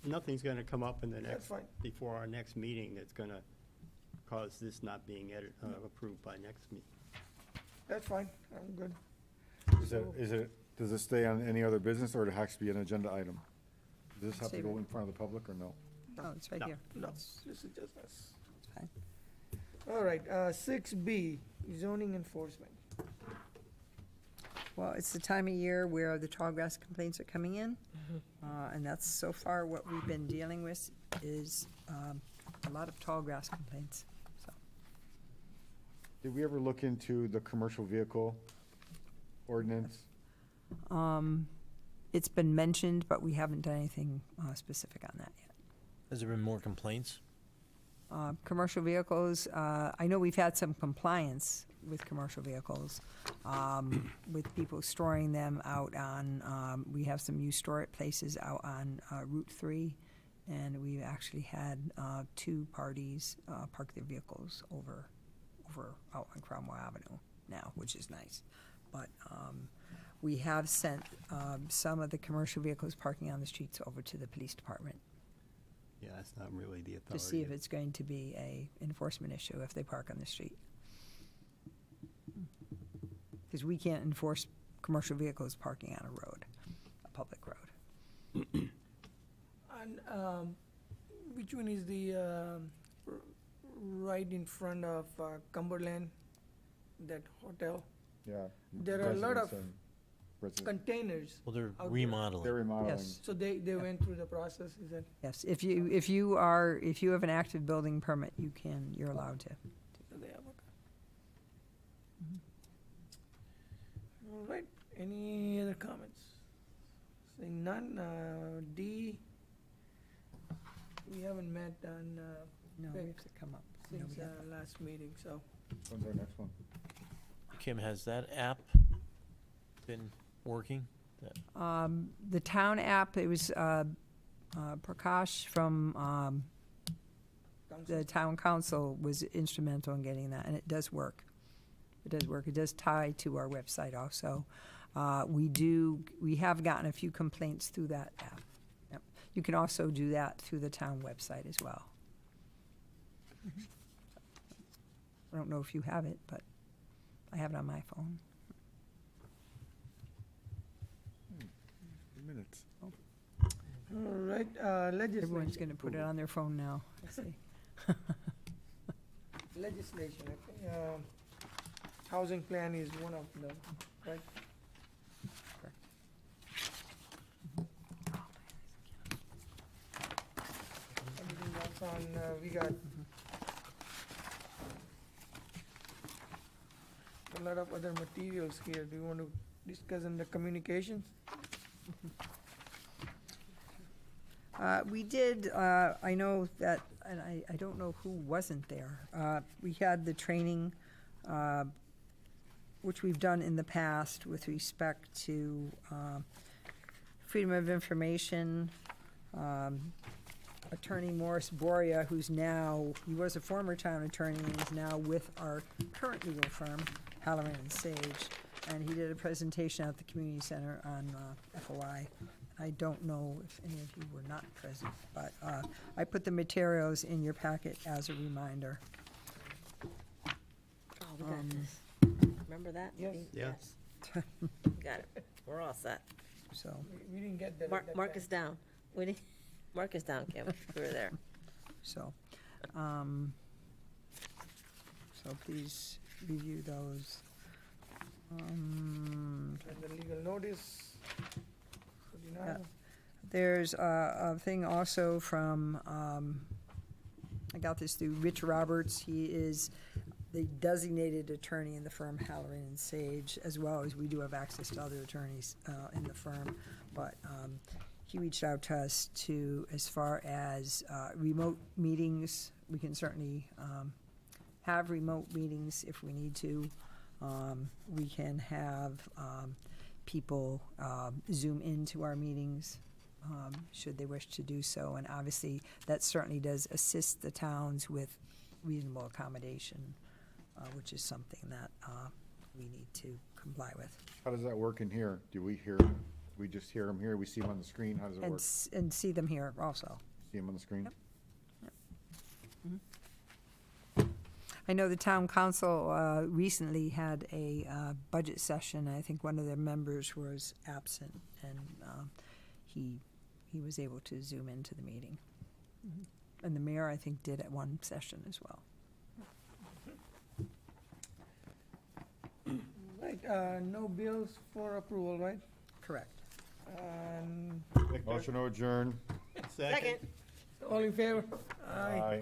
Nothing's gonna come up in the That's next, fine, before our next meeting that's gonna cause this not being approved by next meeting. that's fine, I'm good. Does it stay on any other business, or it has to be an agenda item? Does this have to Save go it. in front of the public, or no? Oh, it's right No. here. No, this is just us. It's fine. All right, 6B, zoning enforcement. Well, it's the time of year where the tall grass complaints are coming in. And that's so far what we've been dealing with is a lot of tall grass complaints. So, Did we ever look into the commercial vehicle ordinance? it's been mentioned, but we haven't done anything specific on that yet. Has there been more complaints? Commercial vehicles, I know we've had some compliance with commercial vehicles, with people storing them out on, we have some used storage places out on Route 3, and we've actually had 2 parties park their vehicles over out on Cromwell Avenue now, which is nice. But we have sent some of the commercial vehicles parking on the streets over to the police department Yeah, that's not really the authority. to see if it's going to be a enforcement issue if they park on the street. Because we can't enforce commercial vehicles parking on a road, a public road. And which one is the, right in front of Cumberland, that hotel? Yeah. There are a lot of- residents containers. Well, they're out there. remodeling. They're remodeling. Yes. So they went through the process, is that? Yes, if you have an active building permit, you're allowed to. So they have, okay. All right, any other comments? Seeing none, D, we haven't met on, No, we have to come up. No, since we haven't. last meeting, so. When's our next one? Kim, has that app been working? The town app, it was Prakash from the town council was instrumental in getting that, and it does work. It does work. It does tie to our website also. We have gotten a few complaints through that app. Yep. You can also do that through the town website as well. I don't know if you have it, but I have it on my phone. Minutes. All right, legislation. Everyone's gonna put it on their phone now, I see. Legislation, okay, housing plan is one of them, right? Everything else on, we got a lot of other materials here. Do you want to discuss in the communications? We did, I know that, and I don't know who wasn't there. We had the training, which we've done in the past with respect to freedom of information. Attorney Morris Boria, he was a former town attorney and is now with our current legal firm, Halloran and Sage. And he did a presentation at the community center on FOI. I don't know if any of you were not present, but I put the materials in your packet as a reminder. Oh, we got this. Remember that? Yes. Yes. Got it. We're all set. So, We didn't get that. at that Mark time. us down. Mark us down, Kim. We were there. so please review those. And the legal notice. for denial. There's a thing also from, I got this through Rich Roberts. He is the designated attorney in the firm Halloran and Sage, as well as we do have access to other attorneys in the firm. But he reached out to us as far as remote meetings. We can certainly have remote meetings if we need to. We can have people Zoom into our meetings, should they wish to do so. And obviously, that certainly does assist the towns with reasonable accommodation, which is something that we need to comply with. How does that work in here? Do we just hear them here? We see them on the screen? How does it And, work? and see them here also. See them on the screen? Yep. I know the town council recently had a budget session. I think one of their members was absent, and he was able to Zoom into the meeting. And the mayor, I think, did at one session as well. Right, no bills for approval, right? Correct. And Motion to adjourn. Second. all in favor? Aye.